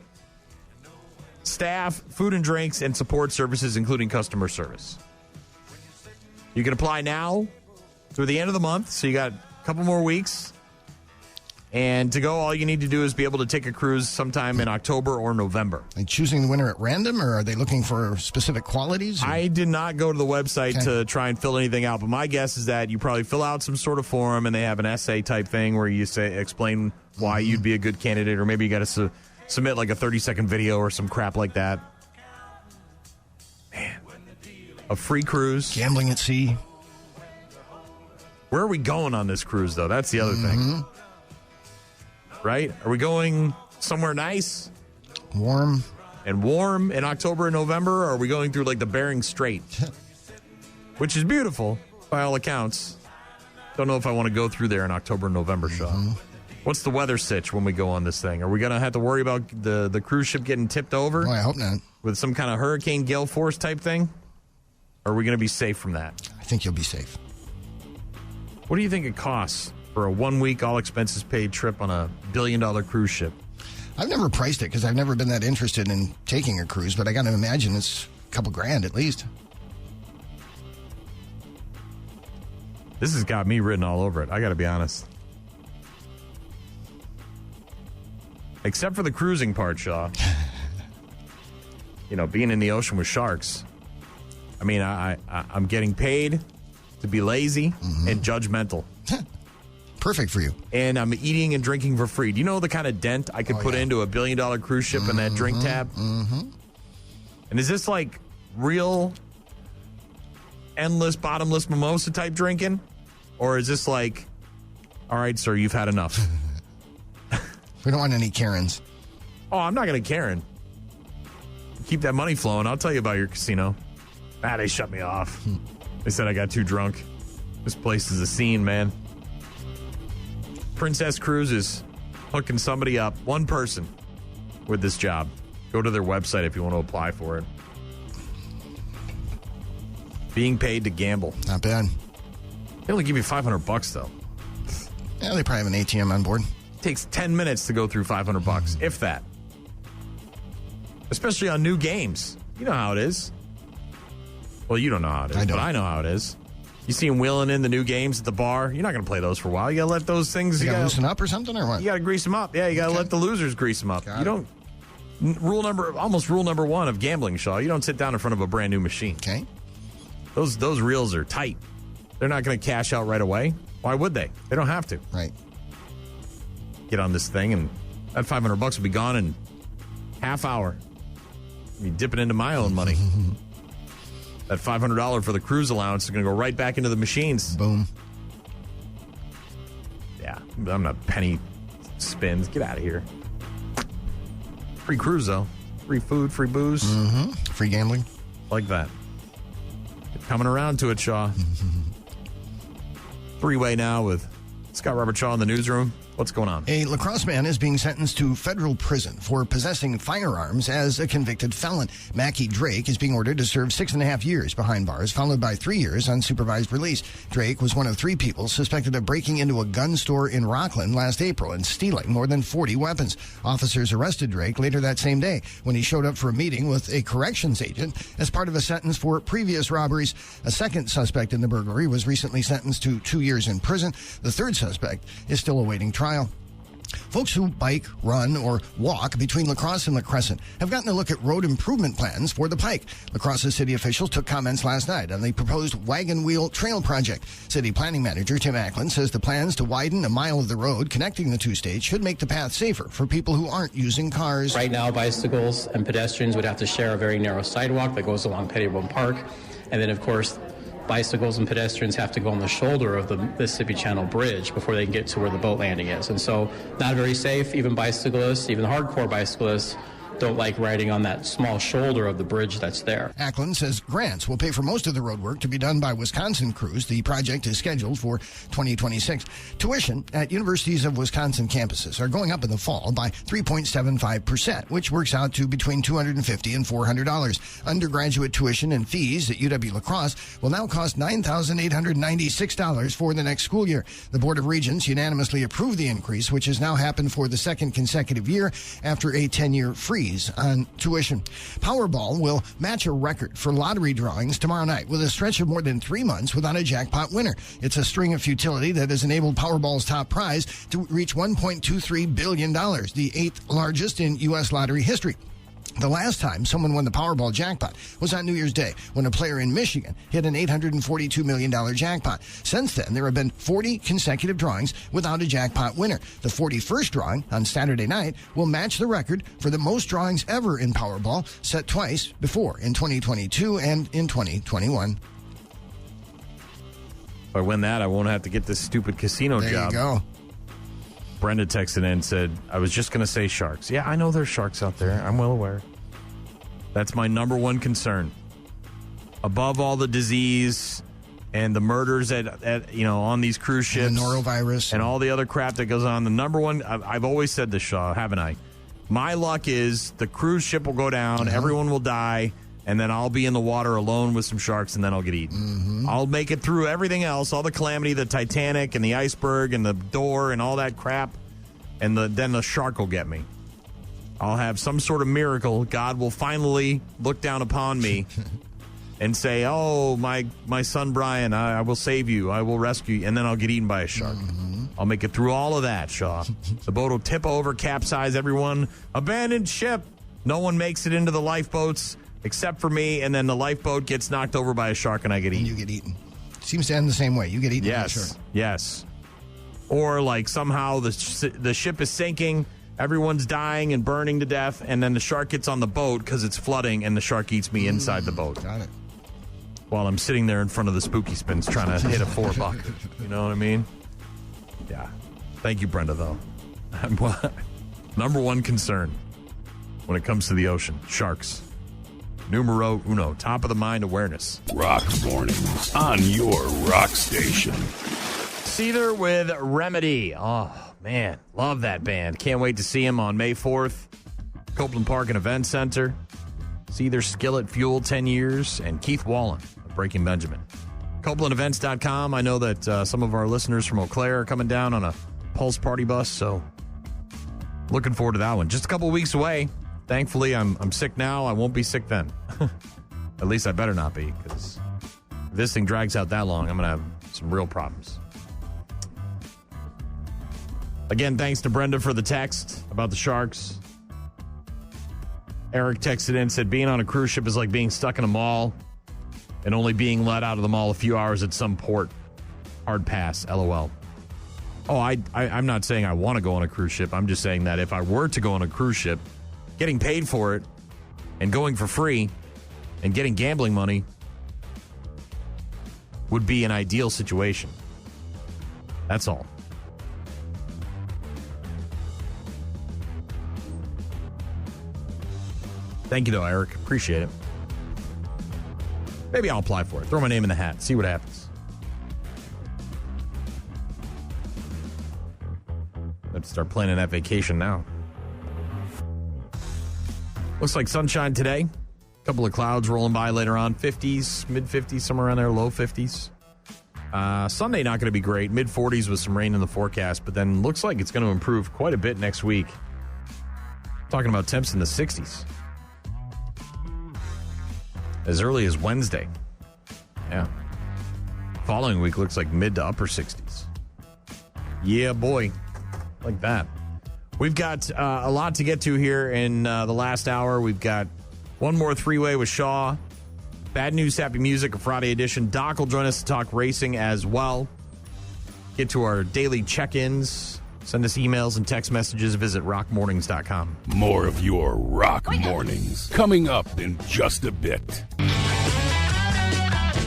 Staff, food and drinks, and support services, including customer service. You can apply now through the end of the month, so you got a couple more weeks. And to go, all you need to do is be able to take a cruise sometime in October or November. Are they choosing the winner at random, or are they looking for specific qualities? I did not go to the website to try and fill anything out, but my guess is that you probably fill out some sort of form, and they have an essay type thing where you explain why you'd be a good candidate, or maybe you got to submit like a 30-second video or some crap like that. Man, a free cruise. Gambling at sea. Where are we going on this cruise, though? That's the other thing. Right? Are we going somewhere nice? Warm in October and November? Or are we going through like the Bering Strait? Which is beautiful by all accounts. Don't know if I want to go through there in October and November, Shaw. What's the weather sitch when we go on this thing? Are we going to have to worry about the cruise ship getting tipped over? Oh, I hope not. With some kind of hurricane gale force type thing? Or are we going to be safe from that? I think you'll be safe. What do you think it costs for a 1 week, all expenses paid trip on a $1 billion cruise ship? I've never priced it because I've never been that interested in taking a cruise, but I got to imagine it's a couple grand at least. This has got me written all over it. I got to be honest. Except for the cruising part, Shaw. You know, being in the ocean with sharks. I mean, I'm getting paid to be lazy and judgmental. Perfect for you. And I'm eating and drinking for free. Do you know the kind of dent I could put into a $1 billion cruise ship in that drink tab? And is this like real endless, bottomless mimosa type drinking? Or is this like, all right, sir, you've had enough? We don't want any Karens. Oh, I'm not going to Karen. Keep that money flowing. I'll tell you about your casino. They shut me off. They said I got too drunk. This place is a scene, man. Princess Cruises hooking somebody up, one person, with this job. Go to their website if you want to apply for it. Being paid to gamble. Not bad. They only give you $500 though. Yeah, they probably have an ATM on board. It takes 10 minutes to go through $500, if that. Especially on new games. You know how it is. Well, you don't know how it is, but I know how it is. You see them wheeling in the new games at the bar. You're not going to play those for a while. You got to let those things... You got to loosen up or something, or what? You got to grease them up. Yeah, you got to let the losers grease them up. You don't... Rule number one of gambling, Shaw. You don't sit down in front of a brand new machine. Okay. Those reels are tight. They're not going to cash out right away. Why would they? They don't have to. Right. Get on this thing, and that $500 will be gone in half hour. I'll be dipping into my own money. That $500 for the cruise allowance is going to go right back into the machines. Boom. Yeah, I'm not penny spins. Get out of here. Free cruise, though. Free food, free booze. Free gambling. Like that. You're coming around to it, Shaw. Three-way now with Scott Robert Shaw in the newsroom. What's going on? A La Crosse man is being sentenced to federal prison for possessing firearms as a convicted felon. Mackie Drake is being ordered to serve 6.5 years behind bars, followed by 3 years on supervised release. Drake was one of 3 people suspected of breaking into a gun store in Rockland last April and stealing more than 40 weapons. Officers arrested Drake later that same day when he showed up for a meeting with a corrections agent as part of a sentence for previous robberies. A second suspect in the burglary was recently sentenced to 2 years in prison. The third suspect is still awaiting trial. Folks who bike, run, or walk between La Crosse and La Crescent have gotten a look at road improvement plans for the Pike. La Crosse's city officials took comments last night on the proposed Wagon Wheel Trail project. City planning manager Tim Ackland says the plans to widen a mile of the road connecting the 2 states should make the path safer for people who aren't using cars. Right now, bicycles and pedestrians would have to share a very narrow sidewalk that goes along Pettibone Park. And then, of course, bicycles and pedestrians have to go on the shoulder of the Mississippi Channel Bridge before they can get to where the boat landing is. And so not very safe. Even bicyclists, even hardcore bicyclists, don't like riding on that small shoulder of the bridge that's there. Ackland says grants will pay for most of the road work to be done by Wisconsin crews. The project is scheduled for 2026. Tuition at universities of Wisconsin campuses are going up in the fall by 3.75%, which works out to between $250 and $400. Undergraduate tuition and fees at UW-La Crosse will now cost $9,896 for the next school year. The Board of Regents unanimously approved the increase, which has now happened for the second consecutive year after a 10-year freeze on tuition. Powerball will match a record for lottery drawings tomorrow night with a stretch of more than 3 months without a jackpot winner. It's a string of futility that has enabled Powerball's top prize to reach $1.23 billion, the 8th largest in U.S. lottery history. The last time someone won the Powerball jackpot was on New Year's Day when a player in Michigan hit an $842 million jackpot. Since then, there have been 40 consecutive drawings without a jackpot winner. The 41st drawing on Saturday night will match the record for the most drawings ever in Powerball, set twice before, in 2022 and in 2021. If I win that, I won't have to get this stupid casino job. There you go. Brenda texted in and said, I was just going to say sharks. Yeah, I know there's sharks out there. I'm well aware. That's my number one concern. Above all the disease and the murders at on these cruise ships. And the norovirus. And all the other crap that goes on. The number one, I've always said this, Shaw, haven't I? My luck is the cruise ship will go down, everyone will die, and then I'll be in the water alone with some sharks, and then I'll get eaten. Mm-hmm. I'll make it through everything else, all the calamity, the Titanic and the iceberg and the door and all that crap, and then the shark will get me. I'll have some sort of miracle. God will finally look down upon me and say, oh, my son Brian, I will save you. I will rescue you. And then I'll get eaten by a shark. Mm-hmm. I'll make it through all of that, Shaw. The boat will tip over, capsize everyone. Abandoned ship. No one makes it into the lifeboats except for me, and then the lifeboat gets knocked over by a shark, and I get eaten. And you get eaten. Seems to end the same way. You get eaten by a shark. Yes. Or like somehow the ship is sinking, everyone's dying and burning to death, and then the shark gets on the boat because it's flooding, and the shark eats me inside the boat. Got it. While I'm sitting there in front of the spooky spins trying to hit a $4. You know what I mean? Yeah. Thank you, Brenda, though. Number one concern when it comes to the ocean, sharks. Numero uno, top of the mind awareness. Rock Mornings on your rock station. Seether with Remedy. Oh, man. Love that band. Can't wait to see him on May 4th. Copeland Park and Event Center. Seether, Skillet, Fuel, 10 years. And Keith Wallen of Breaking Benjamin. CopelandEvents.com. I know that some of our listeners from Eau Claire are coming down on a Pulse Party bus, so looking forward to that one. Just a couple weeks away. Thankfully, I'm sick now. I won't be sick then. At least I better not be, because if this thing drags out that long, I'm going to have some real problems. Again, thanks to Brenda for the text about the sharks. Eric texted in and said, being on a cruise ship is like being stuck in a mall and only being let out of the mall a few hours at some port. Hard pass, LOL. Oh, I'm not saying I want to go on a cruise ship. I'm just saying that if I were to go on a cruise ship, getting paid for it and going for free and getting gambling money would be an ideal situation. That's all. Thank you, though, Eric. Appreciate it. Maybe I'll apply for it. Throw my name in the hat. See what happens. Let's start planning that vacation now. Looks like sunshine today. A couple of clouds rolling by later on. 50s, mid-50s, somewhere around there, low 50s. Sunday not going to be great. Mid-40s with some rain in the forecast, but then looks like it's going to improve quite a bit next week. Talking about temps in the 60s. As early as Wednesday. Yeah. Following week looks like mid to upper 60s. Yeah, boy. Like that. We've got a lot to get to here in the last hour. We've got one more three-way with Shaw. Bad News, Happy Music, a Friday edition. Doc will join us to talk racing as well. Get to our daily check-ins. Send us emails and text messages. Visit rockmornings.com. More of your Rock Mornings coming up in just a bit.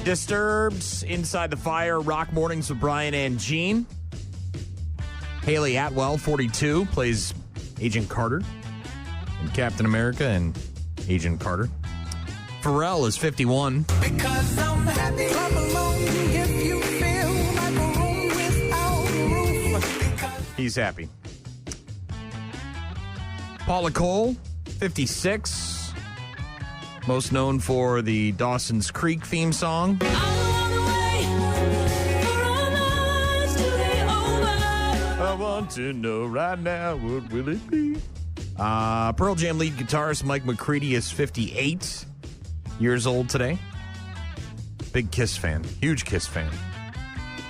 Disturbed, Inside the Fire, Rock Mornings with Brian and Gene. Haley Atwell, 42, plays Agent Carter in Captain America and Agent Carter. Pharrell is 51. Because I'm happy, clap along if you feel like a room without a roof. He's happy. Paula Cole, 56. Most known for the Dawson's Creek theme song. I want to know right now, what will it be? Pearl Jam lead guitarist Mike McCready is 58 years old today. Big Kiss fan. Huge Kiss fan.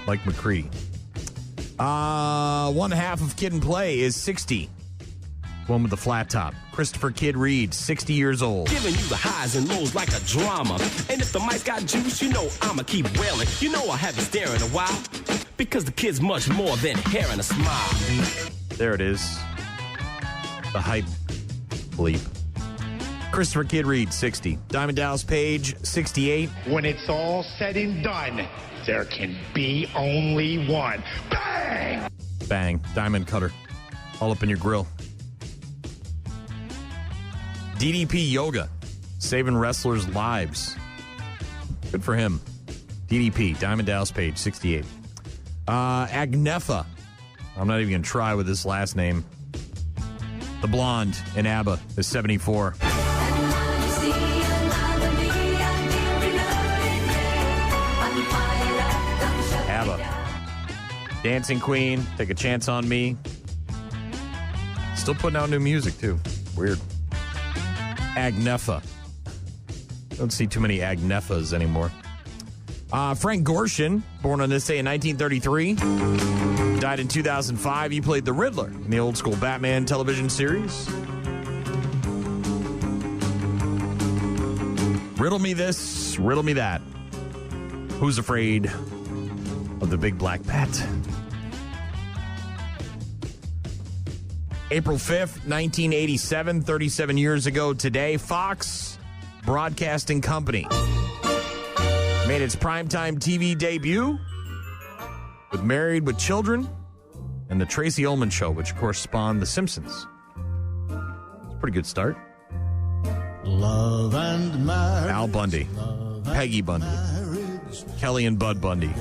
Mike McCready. One half of Kid and Play is 60. One with the flat top. Christopher Kid Reed, 60 years old. Giving you the highs and lows like a drama. And if the mic's got juice, you know I'ma keep wailing. You know I haven't staring a while. Because the kid's much more than hair and a smile. There it is. The hype bleep. Christopher Kid Reed, 60. Diamond Dallas Page, 68. When it's all said and done, there can be only one. Bang! Bang. Diamond cutter. All up in your grill. DDP Yoga. Saving wrestlers' lives. Good for him. DDP. Diamond Dallas Page, 68. Agnetha. I'm not even going to try with this last name. The blonde in ABBA is 74. ABBA. Dancing Queen, Take a Chance on Me. Still putting out new music, too. Weird. Agnetha. Don't see too many Agnethas anymore. Frank Gorshin, born on this day in 1933. Died in 2005. He played the Riddler in the old school Batman television series. Riddle me this, riddle me that. Who's afraid of the big black bat? April 5th, 1987, 37 years ago today, Fox Broadcasting Company made its primetime TV debut with Married with Children and The Tracy Ullman Show, which, of course, spawned The Simpsons. It's a pretty good start. Love and marriage, Al Bundy, Peggy Bundy, Kelly and Bud Bundy,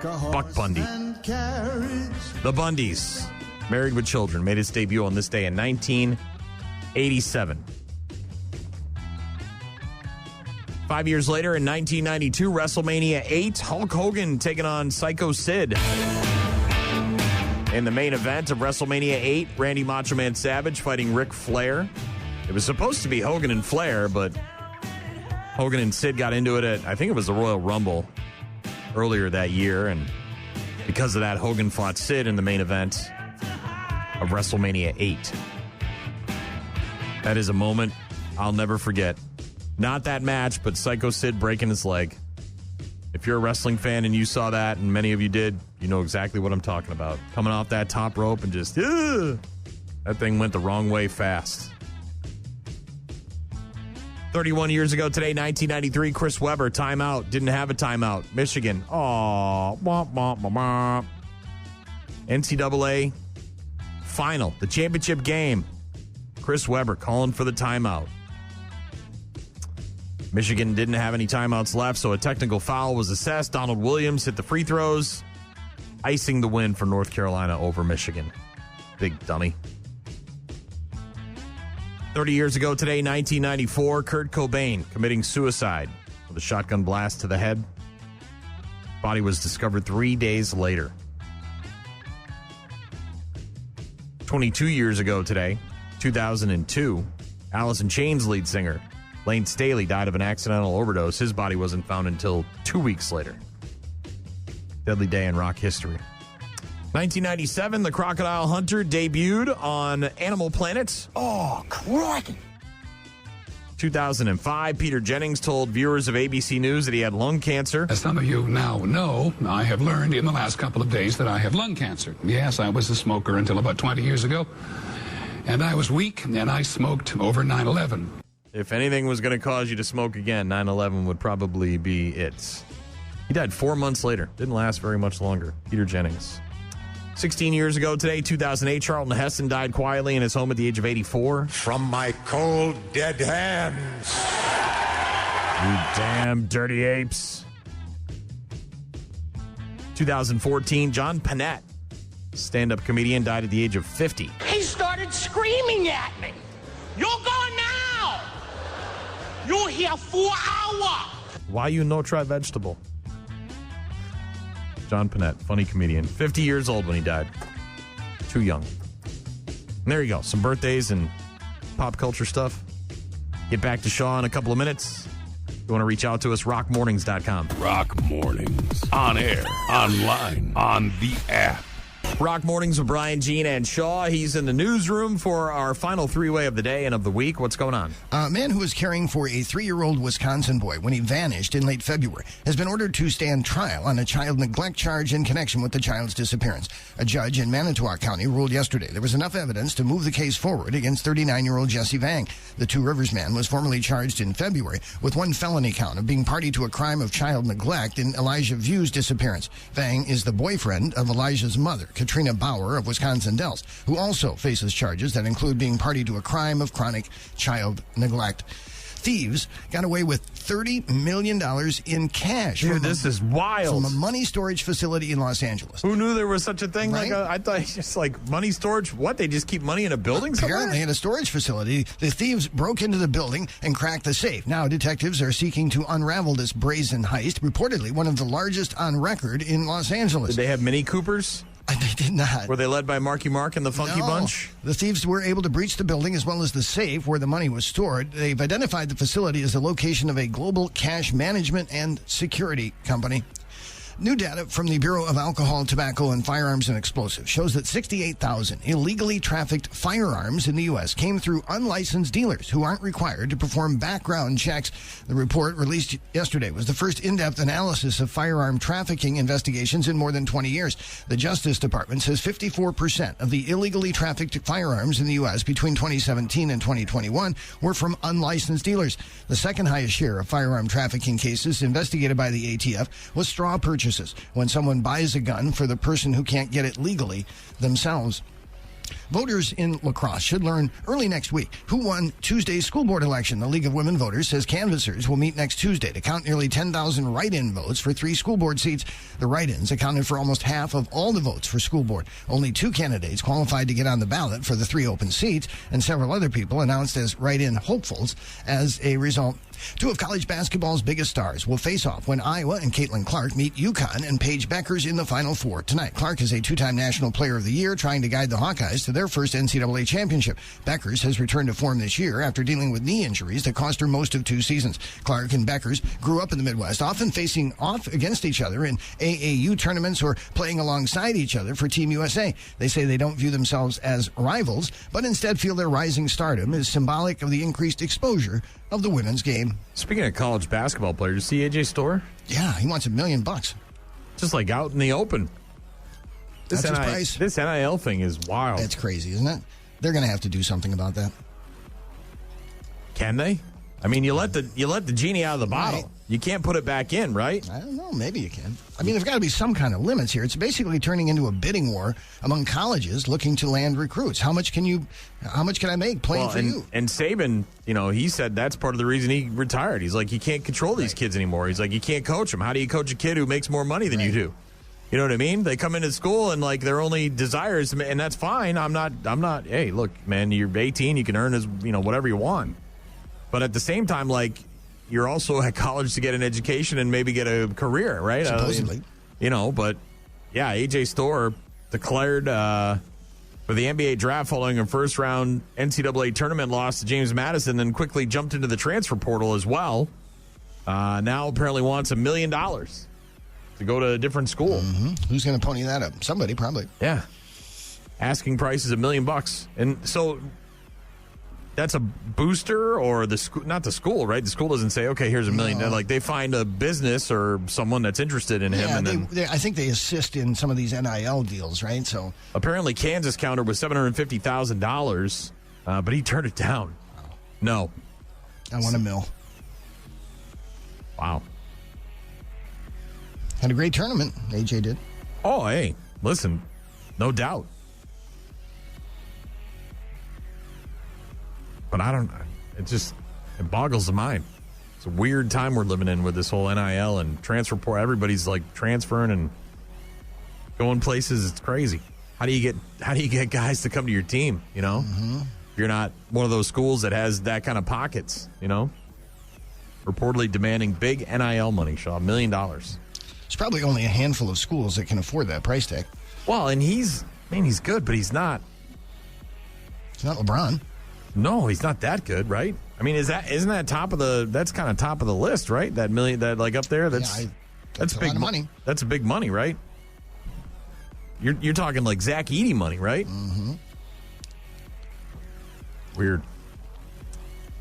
Buck Bundy, The Bundys, Married with Children, made its debut on this day in 1987. 5 years later, in 1992, WrestleMania 8, Hulk Hogan taking on Psycho Sid. In the main event of WrestleMania 8, Randy Macho Man Savage fighting Ric Flair. It was supposed to be Hogan and Flair, but Hogan and Sid got into it at, I think it was the Royal Rumble earlier that year, and because of that, Hogan fought Sid in the main event of WrestleMania 8. That is a moment I'll never forget. Not that match, but Psycho Sid breaking his leg. If you're a wrestling fan and you saw that, and many of you did, you know exactly what I'm talking about. Coming off that top rope and just, that thing went the wrong way fast. 31 years ago today, 1993, Chris Webber, timeout. Didn't have a timeout. Michigan. Aww. NCAA final, the championship game. Chris Webber calling for the timeout. Michigan didn't have any timeouts left, so a technical foul was assessed. Donald Williams hit the free throws, icing the win for North Carolina over Michigan. Big dummy. 30 years ago today, 1994, Kurt Cobain committing suicide with a shotgun blast to the head. Body was discovered 3 days later. 22 years ago today, 2002, Alice in Chains lead singer Lane Staley died of an accidental overdose. His body wasn't found until 2 weeks later. Deadly day in rock history. 1997, The Crocodile Hunter debuted on Animal Planet. Oh, crikey. 2005, Peter Jennings told viewers of ABC News that he had lung cancer. As some of you now know, I have learned in the last couple of days that I have lung cancer. Yes, I was a smoker until about 20 years ago. And I was weak, and I smoked over 9/11. If anything was going to cause you to smoke again, 9/11 would probably be it. He died 4 months later. Didn't last very much longer. Peter Jennings. 16 years ago today, 2008, Charlton Heston died quietly in his home at the age of 84. From my cold, dead hands. You damn dirty apes. 2014, John Panette, stand-up comedian, died at the age of 50. He started screaming at me. You're gone now. You're here for an hour. Why you no try vegetable? John Panette, funny comedian. 50 years old when he died. Too young. And there you go. Some birthdays and pop culture stuff. Get back to Shaw in a couple of minutes. If you want to reach out to us, rockmornings.com. Rock Mornings. On air, online, on the app. Rock Mornings with Brian, Gene, and Shaw. He's in the newsroom for our final three-way of the day and of the week. What's going on? A man who was caring for a 3-year-old Wisconsin boy when he vanished in late February has been ordered to stand trial on a child neglect charge in connection with the child's disappearance. A judge in Manitowoc County ruled yesterday there was enough evidence to move the case forward against 39-year-old Jesse Vang. The Two Rivers man was formally charged in February with one felony count of being party to a crime of child neglect in Elijah View's disappearance. Vang is the boyfriend of Elijah's mother, Katrina Bauer of Wisconsin Dells, who also faces charges that include being party to a crime of chronic child neglect. Thieves got away with $30 million in cash. Dude, this is wild. From a money storage facility in Los Angeles. Who knew there was such a thing? Right? I thought it's just like money storage. What? They just keep money in a building somewhere? Apparently in a storage facility. The thieves broke into the building and cracked the safe. Now detectives are seeking to unravel this brazen heist, reportedly one of the largest on record in Los Angeles. Did they have Mini Coopers? They did not. Were they led by Marky Mark and the Funky Bunch? The thieves were able to breach the building as well as the safe where the money was stored. They've identified the facility as the location of a global cash management and security company. New data from the Bureau of Alcohol, Tobacco, and Firearms and Explosives shows that 68,000 illegally trafficked firearms in the U.S. came through unlicensed dealers who aren't required to perform background checks. The report released yesterday was the first in-depth analysis of firearm trafficking investigations in more than 20 years. The Justice Department says 54% of the illegally trafficked firearms in the U.S. between 2017 and 2021 were from unlicensed dealers. The second highest share of firearm trafficking cases investigated by the ATF was straw purchases, when someone buys a gun for the person who can't get it legally themselves. Voters in La Crosse should learn early next week who won Tuesday's school board election. The League of Women Voters says canvassers will meet next Tuesday to count nearly 10,000 write-in votes for 3 school board seats. The write-ins accounted for almost half of all the votes for school board. Only 2 candidates qualified to get on the ballot for the 3 open seats, and several other people announced as write-in hopefuls as a result. 2 of college basketball's biggest stars will face off when Iowa and Caitlin Clark meet UConn and Paige Beckers in the Final Four tonight. Clark is a 2-time National Player of the Year, trying to guide the Hawkeyes to their first NCAA championship. Beckers has returned to form this year after dealing with knee injuries that cost her most of 2 seasons. Clark and Beckers grew up in the Midwest, often facing off against each other in AAU tournaments or playing alongside each other for Team USA. They say they don't view themselves as rivals, but instead feel their rising stardom is symbolic of the increased exposure of the women's game. Speaking of college basketball players, you see AJ Storr? Yeah, he wants $1 million. Just like out in the open. That's his price. This NIL thing is wild. That's crazy, isn't it? They're going to have to do something about that. Can they? I mean, you let the genie out of the bottle. Right. You can't put it back in, right? I don't know. Maybe you can. I mean, there's got to be some kind of limits here. It's basically turning into a bidding war among colleges looking to land recruits. How much can I make playing for you? And Saban, he said that's part of the reason he retired. He's like, you can't control these kids anymore. He's like, you can't coach them. How do you coach a kid who makes more money than you do? You know what I mean? They come into school and like their only desire is, and that's fine. I'm not. Hey, look, man, you're 18. You can earn as whatever you want. But at the same time, like, you're also at college to get an education and maybe get a career, right? Supposedly. But yeah, AJ Storr declared for the NBA draft following a first-round NCAA tournament loss to James Madison, then quickly jumped into the transfer portal as well. Now apparently wants $1 million to go to a different school. Mm-hmm. Who's going to pony that up? Somebody, probably. Yeah. Asking price is $1 million. And so that's a booster or the school, not the school, right? The school doesn't say, okay, here's $1 million. Like they find a business or someone that's interested in him. And I think they assist in some of these NIL deals, right? So apparently Kansas counter was $750,000, but he turned it down. No. I won a $1 million. Wow. Had a great tournament, AJ did. Oh, hey, listen, no doubt. But it boggles the mind. It's a weird time we're living in with this whole NIL and transfer portal. Everybody's like transferring and going places. It's crazy. How do you get guys to come to your team, you know? Mm-hmm. If you're not one of those schools that has that kind of pockets, you know? Reportedly demanding big NIL money, Shaw, $1 million. There's probably only a handful of schools that can afford that price tag. Well, and he's good, but he's not. He's not LeBron. No, he's not that good, right? I mean, isn't that that's kind of top of the list, right? That million, that like up there, that's a big lot of money. That's a big money, right? You're talking like Zach Edey money, right? Mm-hmm. Weird.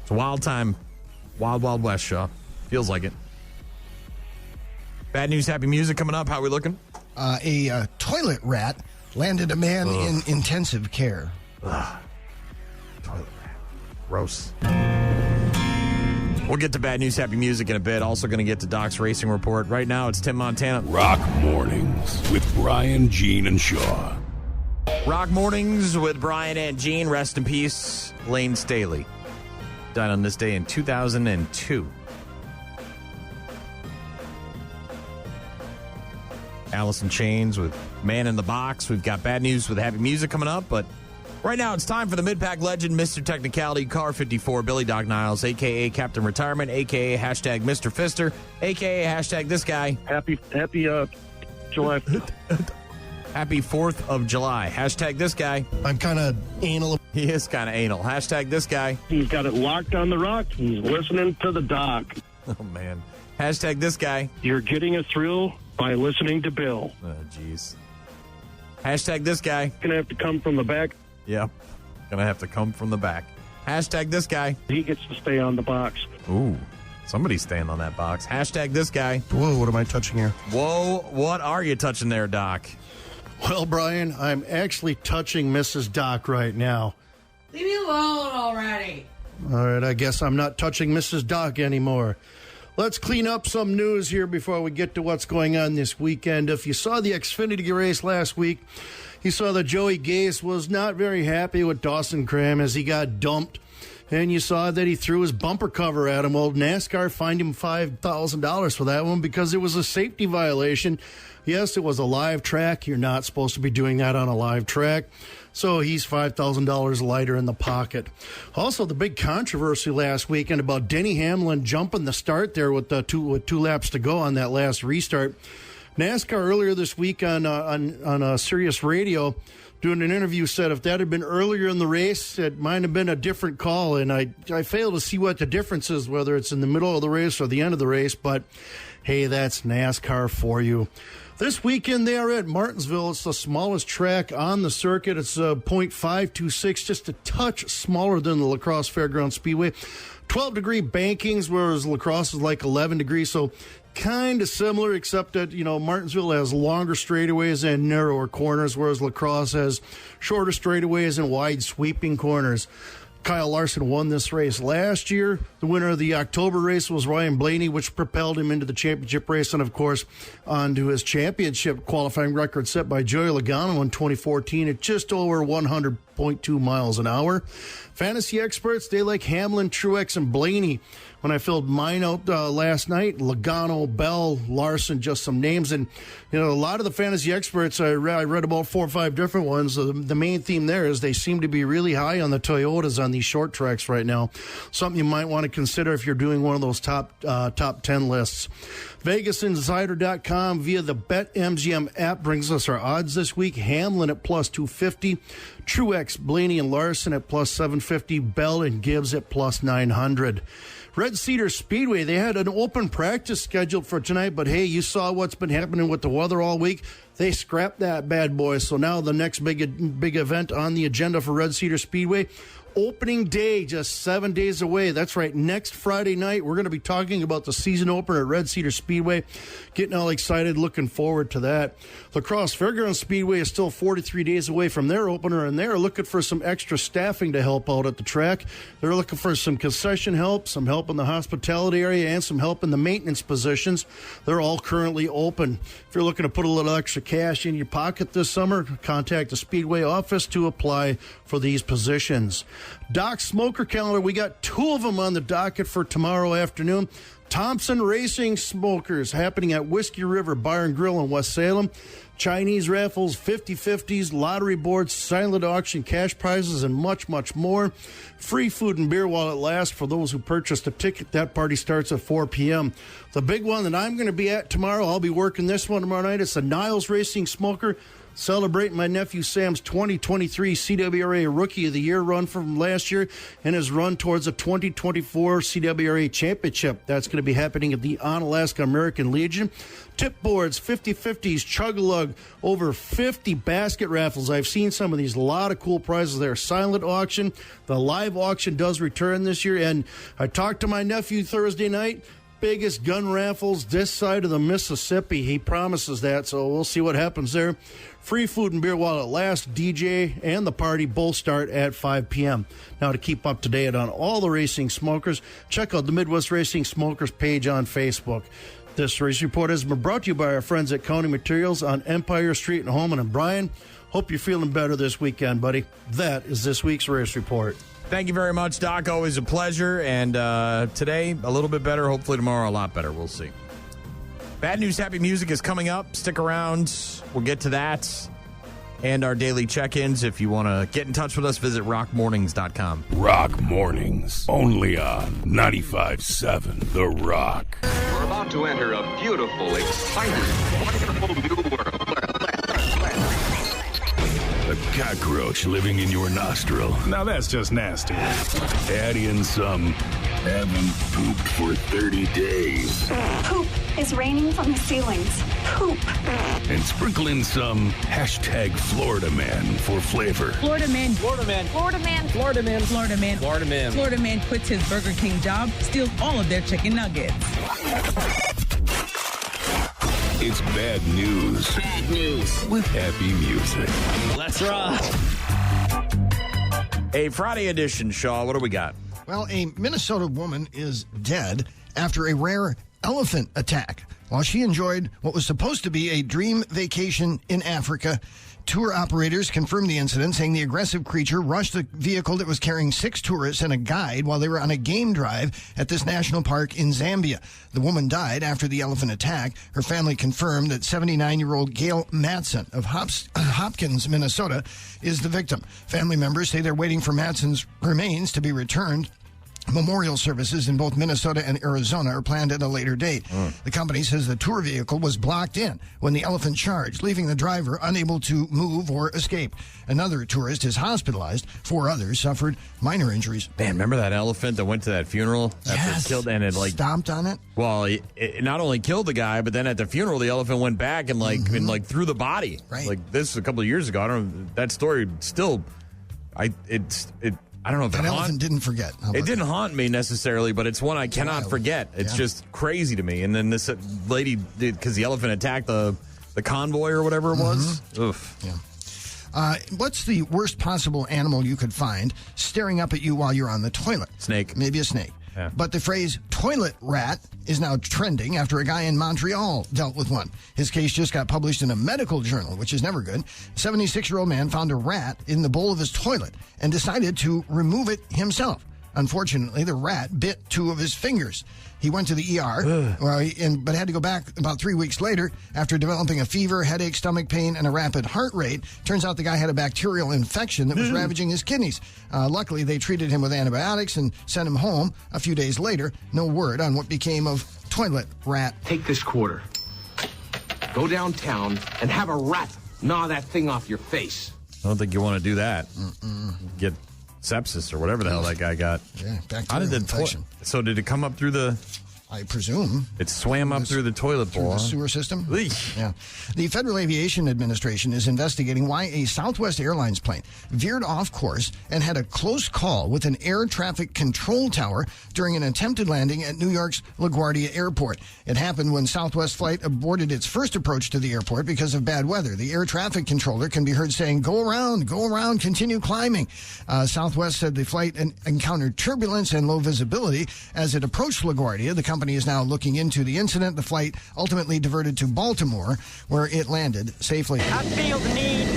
It's a wild time. Wild, wild west, Shaw. Feels like it. Bad news, happy music coming up. How are we looking? A toilet rat landed a man in intensive care. Ugh. Toilet rat. Gross. We'll get to bad news, happy music in a bit. Also going to get to Doc's Racing Report. Right now, it's Tim Montana. Rock Mornings with Brian, Gene, and Shaw. Rock Mornings with Brian and Gene. Rest in peace, Lane Staley. Died on this day in 2002. Alice in Chains with Man in the Box. We've got bad news with happy music coming up, but right now it's time for the mid-pack legend, Mr. Technicality, Car 54, Billy Doc Niles, a.k.a. Captain Retirement, a.k.a. hashtag Mr. Fister, a.k.a. hashtag this guy. Happy July. Happy 4th of July. Hashtag this guy. I'm kind of anal. He is kind of anal. Hashtag this guy. He's got it locked on the rock. He's listening to the doc. Oh, man. Hashtag this guy. You're getting a thrill by listening to Bill. Oh, jeez. Hashtag this guy. Gonna have to come from the back. Yep. Gonna have to come from the back. Hashtag this guy. He gets to stay on the box. Ooh. Somebody's staying on that box. Hashtag this guy. Whoa, what am I touching here? Whoa, what are you touching there, Doc? Well, Brian, I'm actually touching Mrs. Doc right now. Leave me alone already. All right, I guess I'm not touching Mrs. Doc anymore. Let's clean up some news here before we get to what's going on this weekend. If you saw the Xfinity race last week, you saw that Joey Gase was not very happy with Dawson Cram as he got dumped. And you saw that he threw his bumper cover at him. Well, NASCAR fined him $5,000 for that one because it was a safety violation. Yes, it was a live track. You're not supposed to be doing that on a live track. So he's $5,000 lighter in the pocket. Also, the big controversy last weekend about Denny Hamlin jumping the start there with two laps to go on that last restart. NASCAR earlier this week on Sirius Radio doing an interview said if that had been earlier in the race, it might have been a different call. And I fail to see what the difference is, whether it's in the middle of the race or the end of the race. But, hey, that's NASCAR for you. This weekend they are at Martinsville. It's the smallest track on the circuit. It's 0.526, just a touch smaller than the La Crosse Fairgrounds Speedway. 12-degree bankings, whereas La Crosse is like 11 degrees. So kind of similar, except that, Martinsville has longer straightaways and narrower corners, whereas La Crosse has shorter straightaways and wide sweeping corners. Kyle Larson won this race last year. The winner of the October race was Ryan Blaney, which propelled him into the championship race and, of course, onto his championship qualifying record set by Joey Logano in 2014 at just over 100.2 miles an hour. Fantasy experts, they like Hamlin, Truex, and Blaney. When I filled mine out last night, Logano, Bell, Larson, just some names. And, a lot of the fantasy experts, I read about 4 or 5 different ones. The main theme there is they seem to be really high on the Toyotas on these short tracks right now. Something you might want to consider if you're doing one of those top 10 lists. VegasInsider.com via the BetMGM app brings us our odds this week. Hamlin at plus 250. Truex, Blaney, and Larson at plus 750. Bell and Gibbs at plus 900. Red Cedar Speedway, they had an open practice scheduled for tonight, but hey, you saw what's been happening with the weather all week. They scrapped that bad boy, so now the next big event on the agenda for Red Cedar Speedway opening day, just 7 days away. That's right. Next Friday night, we're going to be talking about the season opener at Red Cedar Speedway. Getting all excited, looking forward to that. La Crosse Fairgrounds Speedway is still 43 days away from their opener, and they're looking for some extra staffing to help out at the track. They're looking for some concession help, some help in the hospitality area, and some help in the maintenance positions. They're all currently open. If you're looking to put a little extra cash in your pocket this summer, contact the Speedway office to apply for these positions. Doc Smoker Calendar, we got 2 of them on the docket for tomorrow afternoon. Thompson Racing Smokers happening at Whiskey River Bar and Grill in West Salem. Chinese raffles, 50/50s, lottery boards, silent auction, cash prizes, and much, much more. Free food and beer while it lasts for those who purchased a ticket. That party starts at 4 p.m. The big one that I'm going to be at tomorrow, I'll be working this one tomorrow night. It's the Niles Racing Smoker. Celebrating my nephew Sam's 2023 CWRA Rookie of the Year run from last year and his run towards a 2024 CWRA Championship. That's going to be happening at the Onalaska American Legion. Tip boards, 50/50s, chug-a-lug, over 50 basket raffles. I've seen some of these, a lot of cool prizes there. Silent auction. The live auction does return this year, and I talked to my nephew Thursday night. Biggest gun raffles this side of the Mississippi. He promises that, so we'll see what happens there. Free food and beer while it lasts. DJ and the party both start at 5 p.m. Now, to keep up to date on all the racing smokers, check out the Midwest Racing Smokers page on Facebook. This race report has been brought to you by our friends at County Materials on Empire Street in Holman and Bryan. Hope you're feeling better this weekend, buddy. That is this week's race report. Thank you very much, Doc. Always a pleasure. And today, a little bit better. Hopefully tomorrow, a lot better. We'll see. Bad News, Happy Music is coming up. Stick around. We'll get to that. And our daily check-ins. If you want to get in touch with us, visit rockmornings.com. Rock Mornings, only on 95.7 The Rock. We're about to enter a beautiful, exciting, wonderful new world. A cockroach living in your nostril. Now that's just nasty. Add in some haven't pooped for 30 days. Poop is raining from the ceilings. Poop. And sprinkle in some hashtag Florida Man for flavor. Florida Man. Florida Man. Florida Man. Florida Man. Florida Man. Florida Man. Florida Man quits his Burger King job, steals all of their chicken nuggets. It's bad news. Bad news. With happy music. Let's rock. A Friday edition, Shaw. What do we got? Well, a Minnesota woman is dead after a rare elephant attack while she enjoyed what was supposed to be a dream vacation in Africa. Tour operators confirmed the incident, saying the aggressive creature rushed the vehicle that was carrying 6 tourists and a guide while they were on a game drive at this national park in Zambia. The woman died after the elephant attack. Her family confirmed that 79-year-old Gail Matson of Hopkins, Minnesota, is the victim. Family members say they're waiting for Matson's remains to be returned. Memorial services in both Minnesota and Arizona are planned at a later date. The company says the tour vehicle was blocked in when the elephant charged, leaving the driver unable to move or escape. Another tourist is hospitalized. 4 others suffered minor injuries. Man, remember that elephant that went to that funeral? Yes. It killed, and it stomped on it? Well, it not only killed the guy, but then at the funeral, the elephant went back and and threw the body. Right. Like this a couple of years ago. I don't know. That story still, I don't know if that elephant didn't forget. It didn't haunt me necessarily, but it's one I cannot forget. It's just crazy to me. And then this lady did, because the elephant attacked the convoy or whatever it was. Oof. Yeah. What's the worst possible animal you could find staring up at you while you're on the toilet? Snake. Maybe a snake. Yeah. But the phrase toilet rat is now trending after a guy in Montreal dealt with one. His case just got published in a medical journal, which is never good. A 76-year-old man found a rat in the bowl of his toilet and decided to remove it himself. Unfortunately, the rat bit 2 of his fingers. He went to the ER, but had to go back about 3 weeks later after developing a fever, headache, stomach pain, and a rapid heart rate. Turns out the guy had a bacterial infection that was ravaging his kidneys. Luckily, they treated him with antibiotics and sent him home a few days later. No word on what became of toilet rat. Take this quarter. Go downtown and have a rat gnaw that thing off your face. I don't think you want to do that. Get sepsis or whatever the hell that guy got. Yeah, bacterial infection. So did it come up through the I presume. It swam up through the toilet bowl. Through the sewer system? Yeah. The Federal Aviation Administration is investigating why a Southwest Airlines plane veered off course and had a close call with an air traffic control tower during an attempted landing at New York's LaGuardia Airport. It happened when Southwest flight aborted its first approach to the airport because of bad weather. The air traffic controller can be heard saying, go around, continue climbing. Southwest said the flight encountered turbulence and low visibility as it approached LaGuardia. The company is now looking into the incident. The flight ultimately diverted to Baltimore, where it landed safely. I feel the need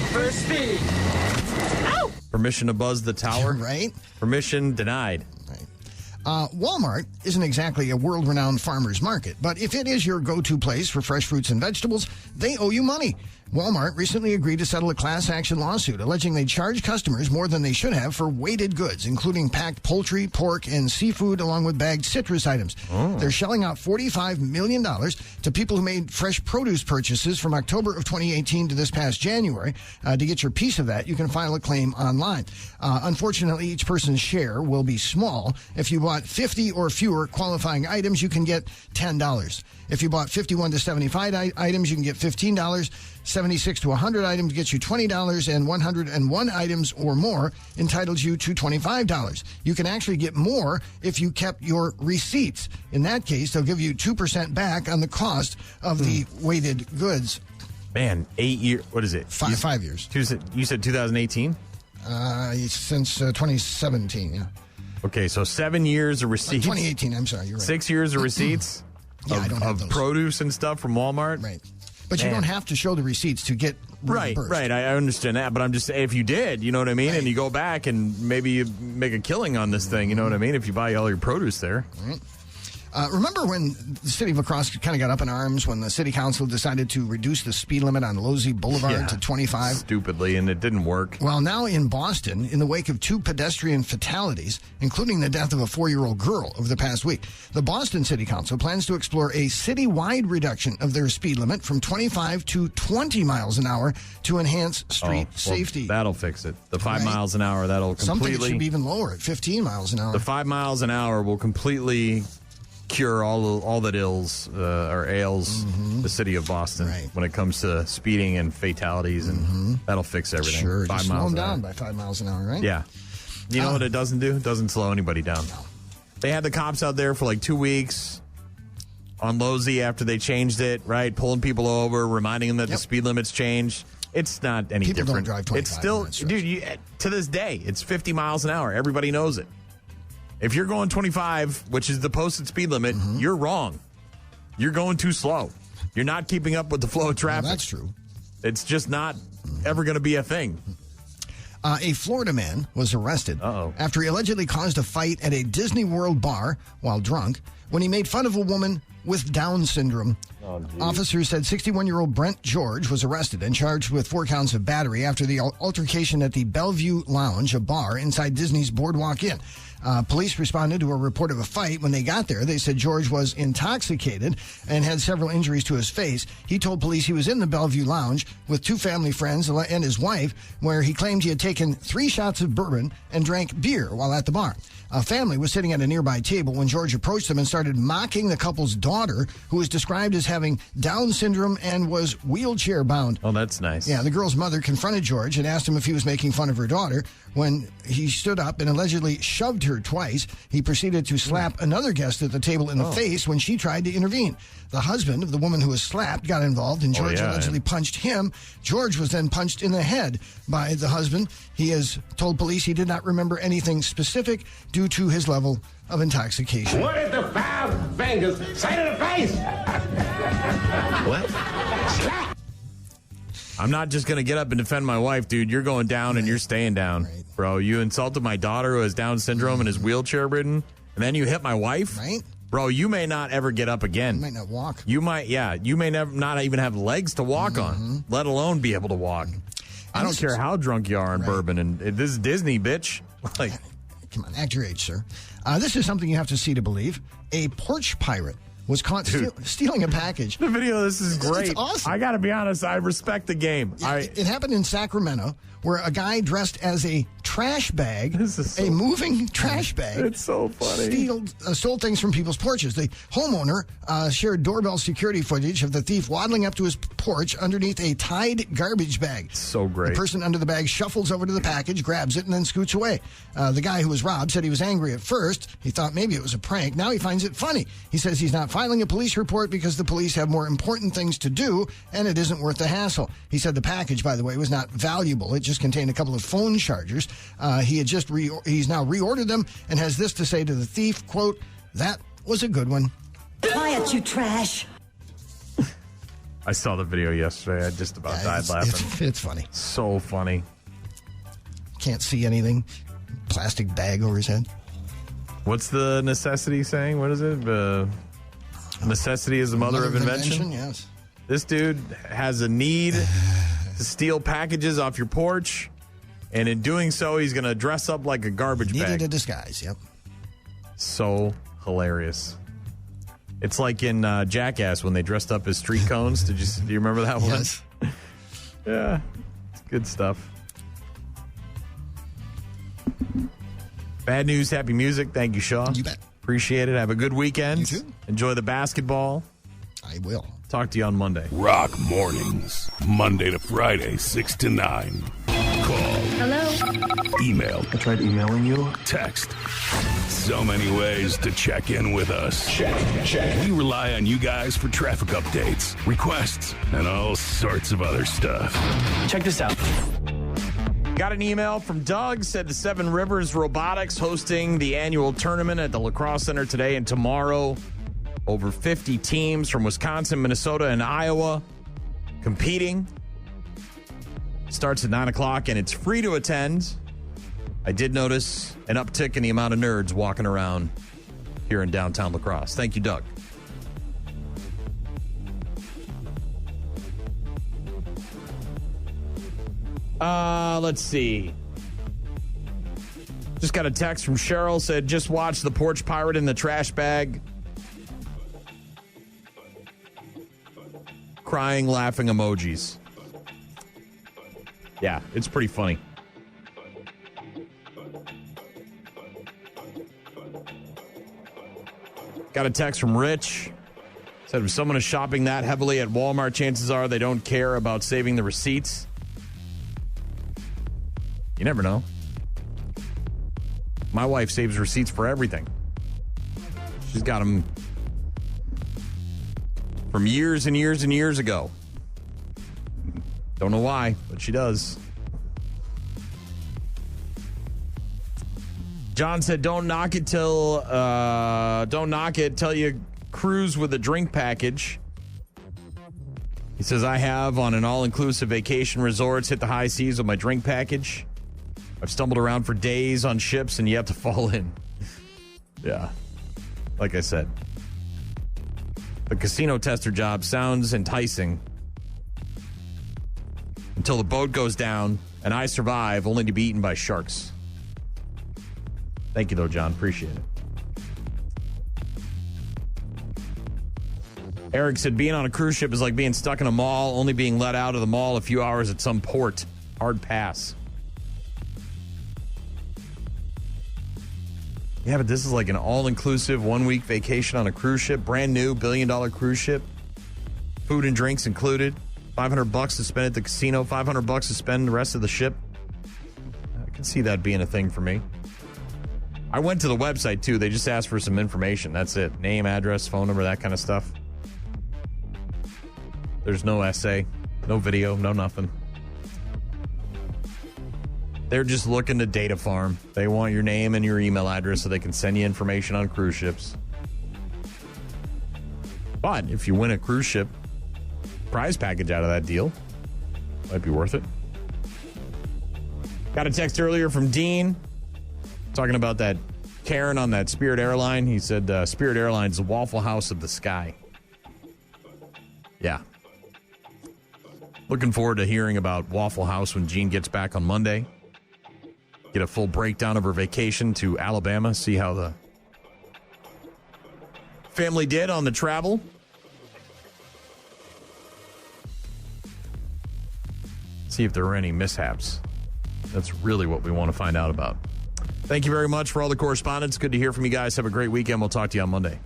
for speed. Ow! Permission to buzz the tower? Right. Permission denied. Walmart isn't exactly a world-renowned farmer's market, but if it is your go-to place for fresh fruits and vegetables, they owe you money. Walmart recently agreed to settle a class action lawsuit alleging they charge customers more than they should have for weighted goods, including packed poultry, pork, and seafood, along with bagged citrus items. They're shelling out $45 million to people who made fresh produce purchases from October of 2018 to this past January. To get your piece of that, you can file a claim online. Unfortunately, each person's share will be small. If you bought 50 or fewer qualifying items, you can get $10. If you bought 51 to 75 items, you can get $15. 76 to 100 items gets you $20, and 101 items or more entitles you to $25. You can actually get more if you kept your receipts. In that case, they'll give you 2% back on the cost of the weighted goods. Man, 8 years. What is it? 5 years. You said 2018? Since 2017, yeah. Okay, so 7 years of receipts. 2018, I'm sorry, you're right. 6 years of receipts of produce and stuff from Walmart? Right. But you don't have to show the receipts to get reimbursed. Right. I understand that, but I'm just saying, if you did, you know what I mean, and you go back and maybe you make a killing on this thing, you know what I mean, if you buy all your produce there. Right. Remember when the city of La Crosse kind of got up in arms when the city council decided to reduce the speed limit on Losey Boulevard to 25? Stupidly, and it didn't work. Well, now in Boston, in the wake of 2 pedestrian fatalities, including the death of a 4-year-old girl over the past week, the Boston City Council plans to explore a citywide reduction of their speed limit from 25 to 20 miles an hour to enhance street safety. That'll fix it. The 5 miles an hour, that'll completely... Something it should be even lower at 15 miles an hour. The 5 miles an hour will completely cure all that ails the city of Boston when it comes to speeding and fatalities, and that'll fix everything. Sure, 5 just miles slow them an down hour. by 5 miles an hour, right? Yeah. You know what it doesn't do? It doesn't slow anybody down. No. They had the cops out there for like 2 weeks on Losey after they changed it, right? Pulling people over, reminding them that the speed limit's changed. It's not any People different. don't drive 25. It's still, dude, to this day, it's 50 miles an hour. Everybody knows it. If you're going 25, which is the posted speed limit, you're wrong. You're going too slow. You're not keeping up with the flow of traffic. Well, that's true. It's just not ever going to be a thing. A Florida man was arrested after he allegedly caused a fight at a Disney World bar while drunk when he made fun of a woman with Down syndrome. Officers said 61-year-old Brent George was arrested and charged with 4 counts of battery after the altercation at the Bellevue Lounge, a bar inside Disney's Boardwalk Inn. Police responded to a report of a fight. When they got there, they said George was intoxicated and had several injuries to his face. He told police he was in the Bellevue Lounge with 2 family friends and his wife, where he claimed he had taken 3 shots of bourbon and drank beer while at the bar. A family was sitting at a nearby table when George approached them and started mocking the couple's daughter, who was described as having Down syndrome and was wheelchair bound. Oh, that's nice. Yeah, the girl's mother confronted George and asked him if he was making fun of her daughter. When he stood up and allegedly shoved her twice, he proceeded to slap another guest at the table in the face when she tried to intervene. The husband of the woman who was slapped got involved, and George allegedly punched him. George was then punched in the head by the husband. He has told police he did not remember anything specific due to his level of intoxication. What did the 5 fingers say to the face? What? Slap! I'm not just going to get up and defend my wife, dude. You're going down and you're staying down. Bro, you insulted my daughter who has Down syndrome and is wheelchair ridden, and then you hit my wife? Right. Bro, you may not ever get up again. You might not walk. You may not even have legs to walk on, let alone be able to walk. I don't care how drunk you are in bourbon, and this is Disney, bitch. Like, come on, act your age, sir. This is something you have to see to believe. A porch pirate was caught stealing a package. The video of this is great. It's awesome. I got to be honest, I respect the game. It happened in Sacramento, where a guy dressed as a trash bag, so moving trash bag. It's so funny. Stole things from people's porches. The homeowner shared doorbell security footage of the thief waddling up to his porch underneath a tied garbage bag. So great. The person under the bag shuffles over to the package, grabs it, and then scoots away. The guy who was robbed said he was angry at first. He thought maybe it was a prank. Now he finds it funny. He says he's not filing a police report because the police have more important things to do, and it isn't worth the hassle. He said the package, by the way, was not valuable. It just contained a couple of phone chargers. He's now reordered them and has this to say to the thief, quote, "That was a good one." Quiet, you trash. I saw the video yesterday. I just about died laughing. It's funny. So funny. Can't see anything. Plastic bag over his head. What's the necessity saying? What is it? Necessity is the mother of invention? Yes. This dude has a need to steal packages off your porch, and in doing so, he's going to dress up like a garbage bag. Needed a disguise, yep. So hilarious. It's like in Jackass when they dressed up as street cones. Do you remember that one? Yes. Yeah, it's good stuff. Bad news, happy music. Thank you, Shaw. You bet. Appreciate it. Have a good weekend. You too. Enjoy the basketball. I will. Talk to you on Monday. Rock mornings, Monday to Friday, 6 to 9. Call. Hello? Email. I tried emailing you. Text. So many ways to check in with us. Check. We rely on you guys for traffic updates, requests, and all sorts of other stuff. Check this out. Got an email from Doug, said the Seven Rivers Robotics hosting the annual tournament at the Lacrosse Center today and tomorrow. Over 50 teams from Wisconsin, Minnesota, and Iowa competing. Starts at 9 o'clock, and it's free to attend. I did notice an uptick in the amount of nerds walking around here in downtown La Crosse. Thank you, Doug. Let's see. Just got a text from Cheryl, said, just watch the porch pirate in the trash bag. Crying, laughing emojis. Yeah, it's pretty funny. Got a text from Rich. Said if someone is shopping that heavily at Walmart, chances are they don't care about saving the receipts. You never know. My wife saves receipts for everything. She's got them from years and years and years ago. Don't know why, but she does. John said, don't knock it till you cruise with a drink package. He says, I have on an all-inclusive vacation resorts hit the high seas with my drink package. I've stumbled around for days on ships and yet to fall in. Yeah. Like I said, the casino tester job sounds enticing until the boat goes down and I survive only to be eaten by sharks. Thank you, though, John. Appreciate it. Eric said, being on a cruise ship is like being stuck in a mall, only being let out of the mall a few hours at some port. Hard pass. Yeah, but this is like an all-inclusive one-week vacation on a cruise ship. Brand new, billion-dollar cruise ship. Food and drinks included. $500 to spend at the casino. $500 to spend the rest of the ship. I can see that being a thing for me. I went to the website, too. They just asked for some information. That's it. Name, address, phone number, that kind of stuff. There's no essay, no video, no nothing. They're just looking to data farm. They want your name and your email address so they can send you information on cruise ships. But if you win a cruise ship prize package out of that deal, might be worth it. Got a text earlier from Dean talking about that Karen on that Spirit airline. He said Spirit Airlines, the Waffle House of the sky. Yeah. Looking forward to hearing about Waffle House when Jean gets back on Monday. Get a full breakdown of her vacation to Alabama. See how the family did on the travel. See if there were any mishaps. That's really what we want to find out about. Thank you very much for all the correspondence. Good to hear from you guys. Have a great weekend. We'll talk to you on Monday.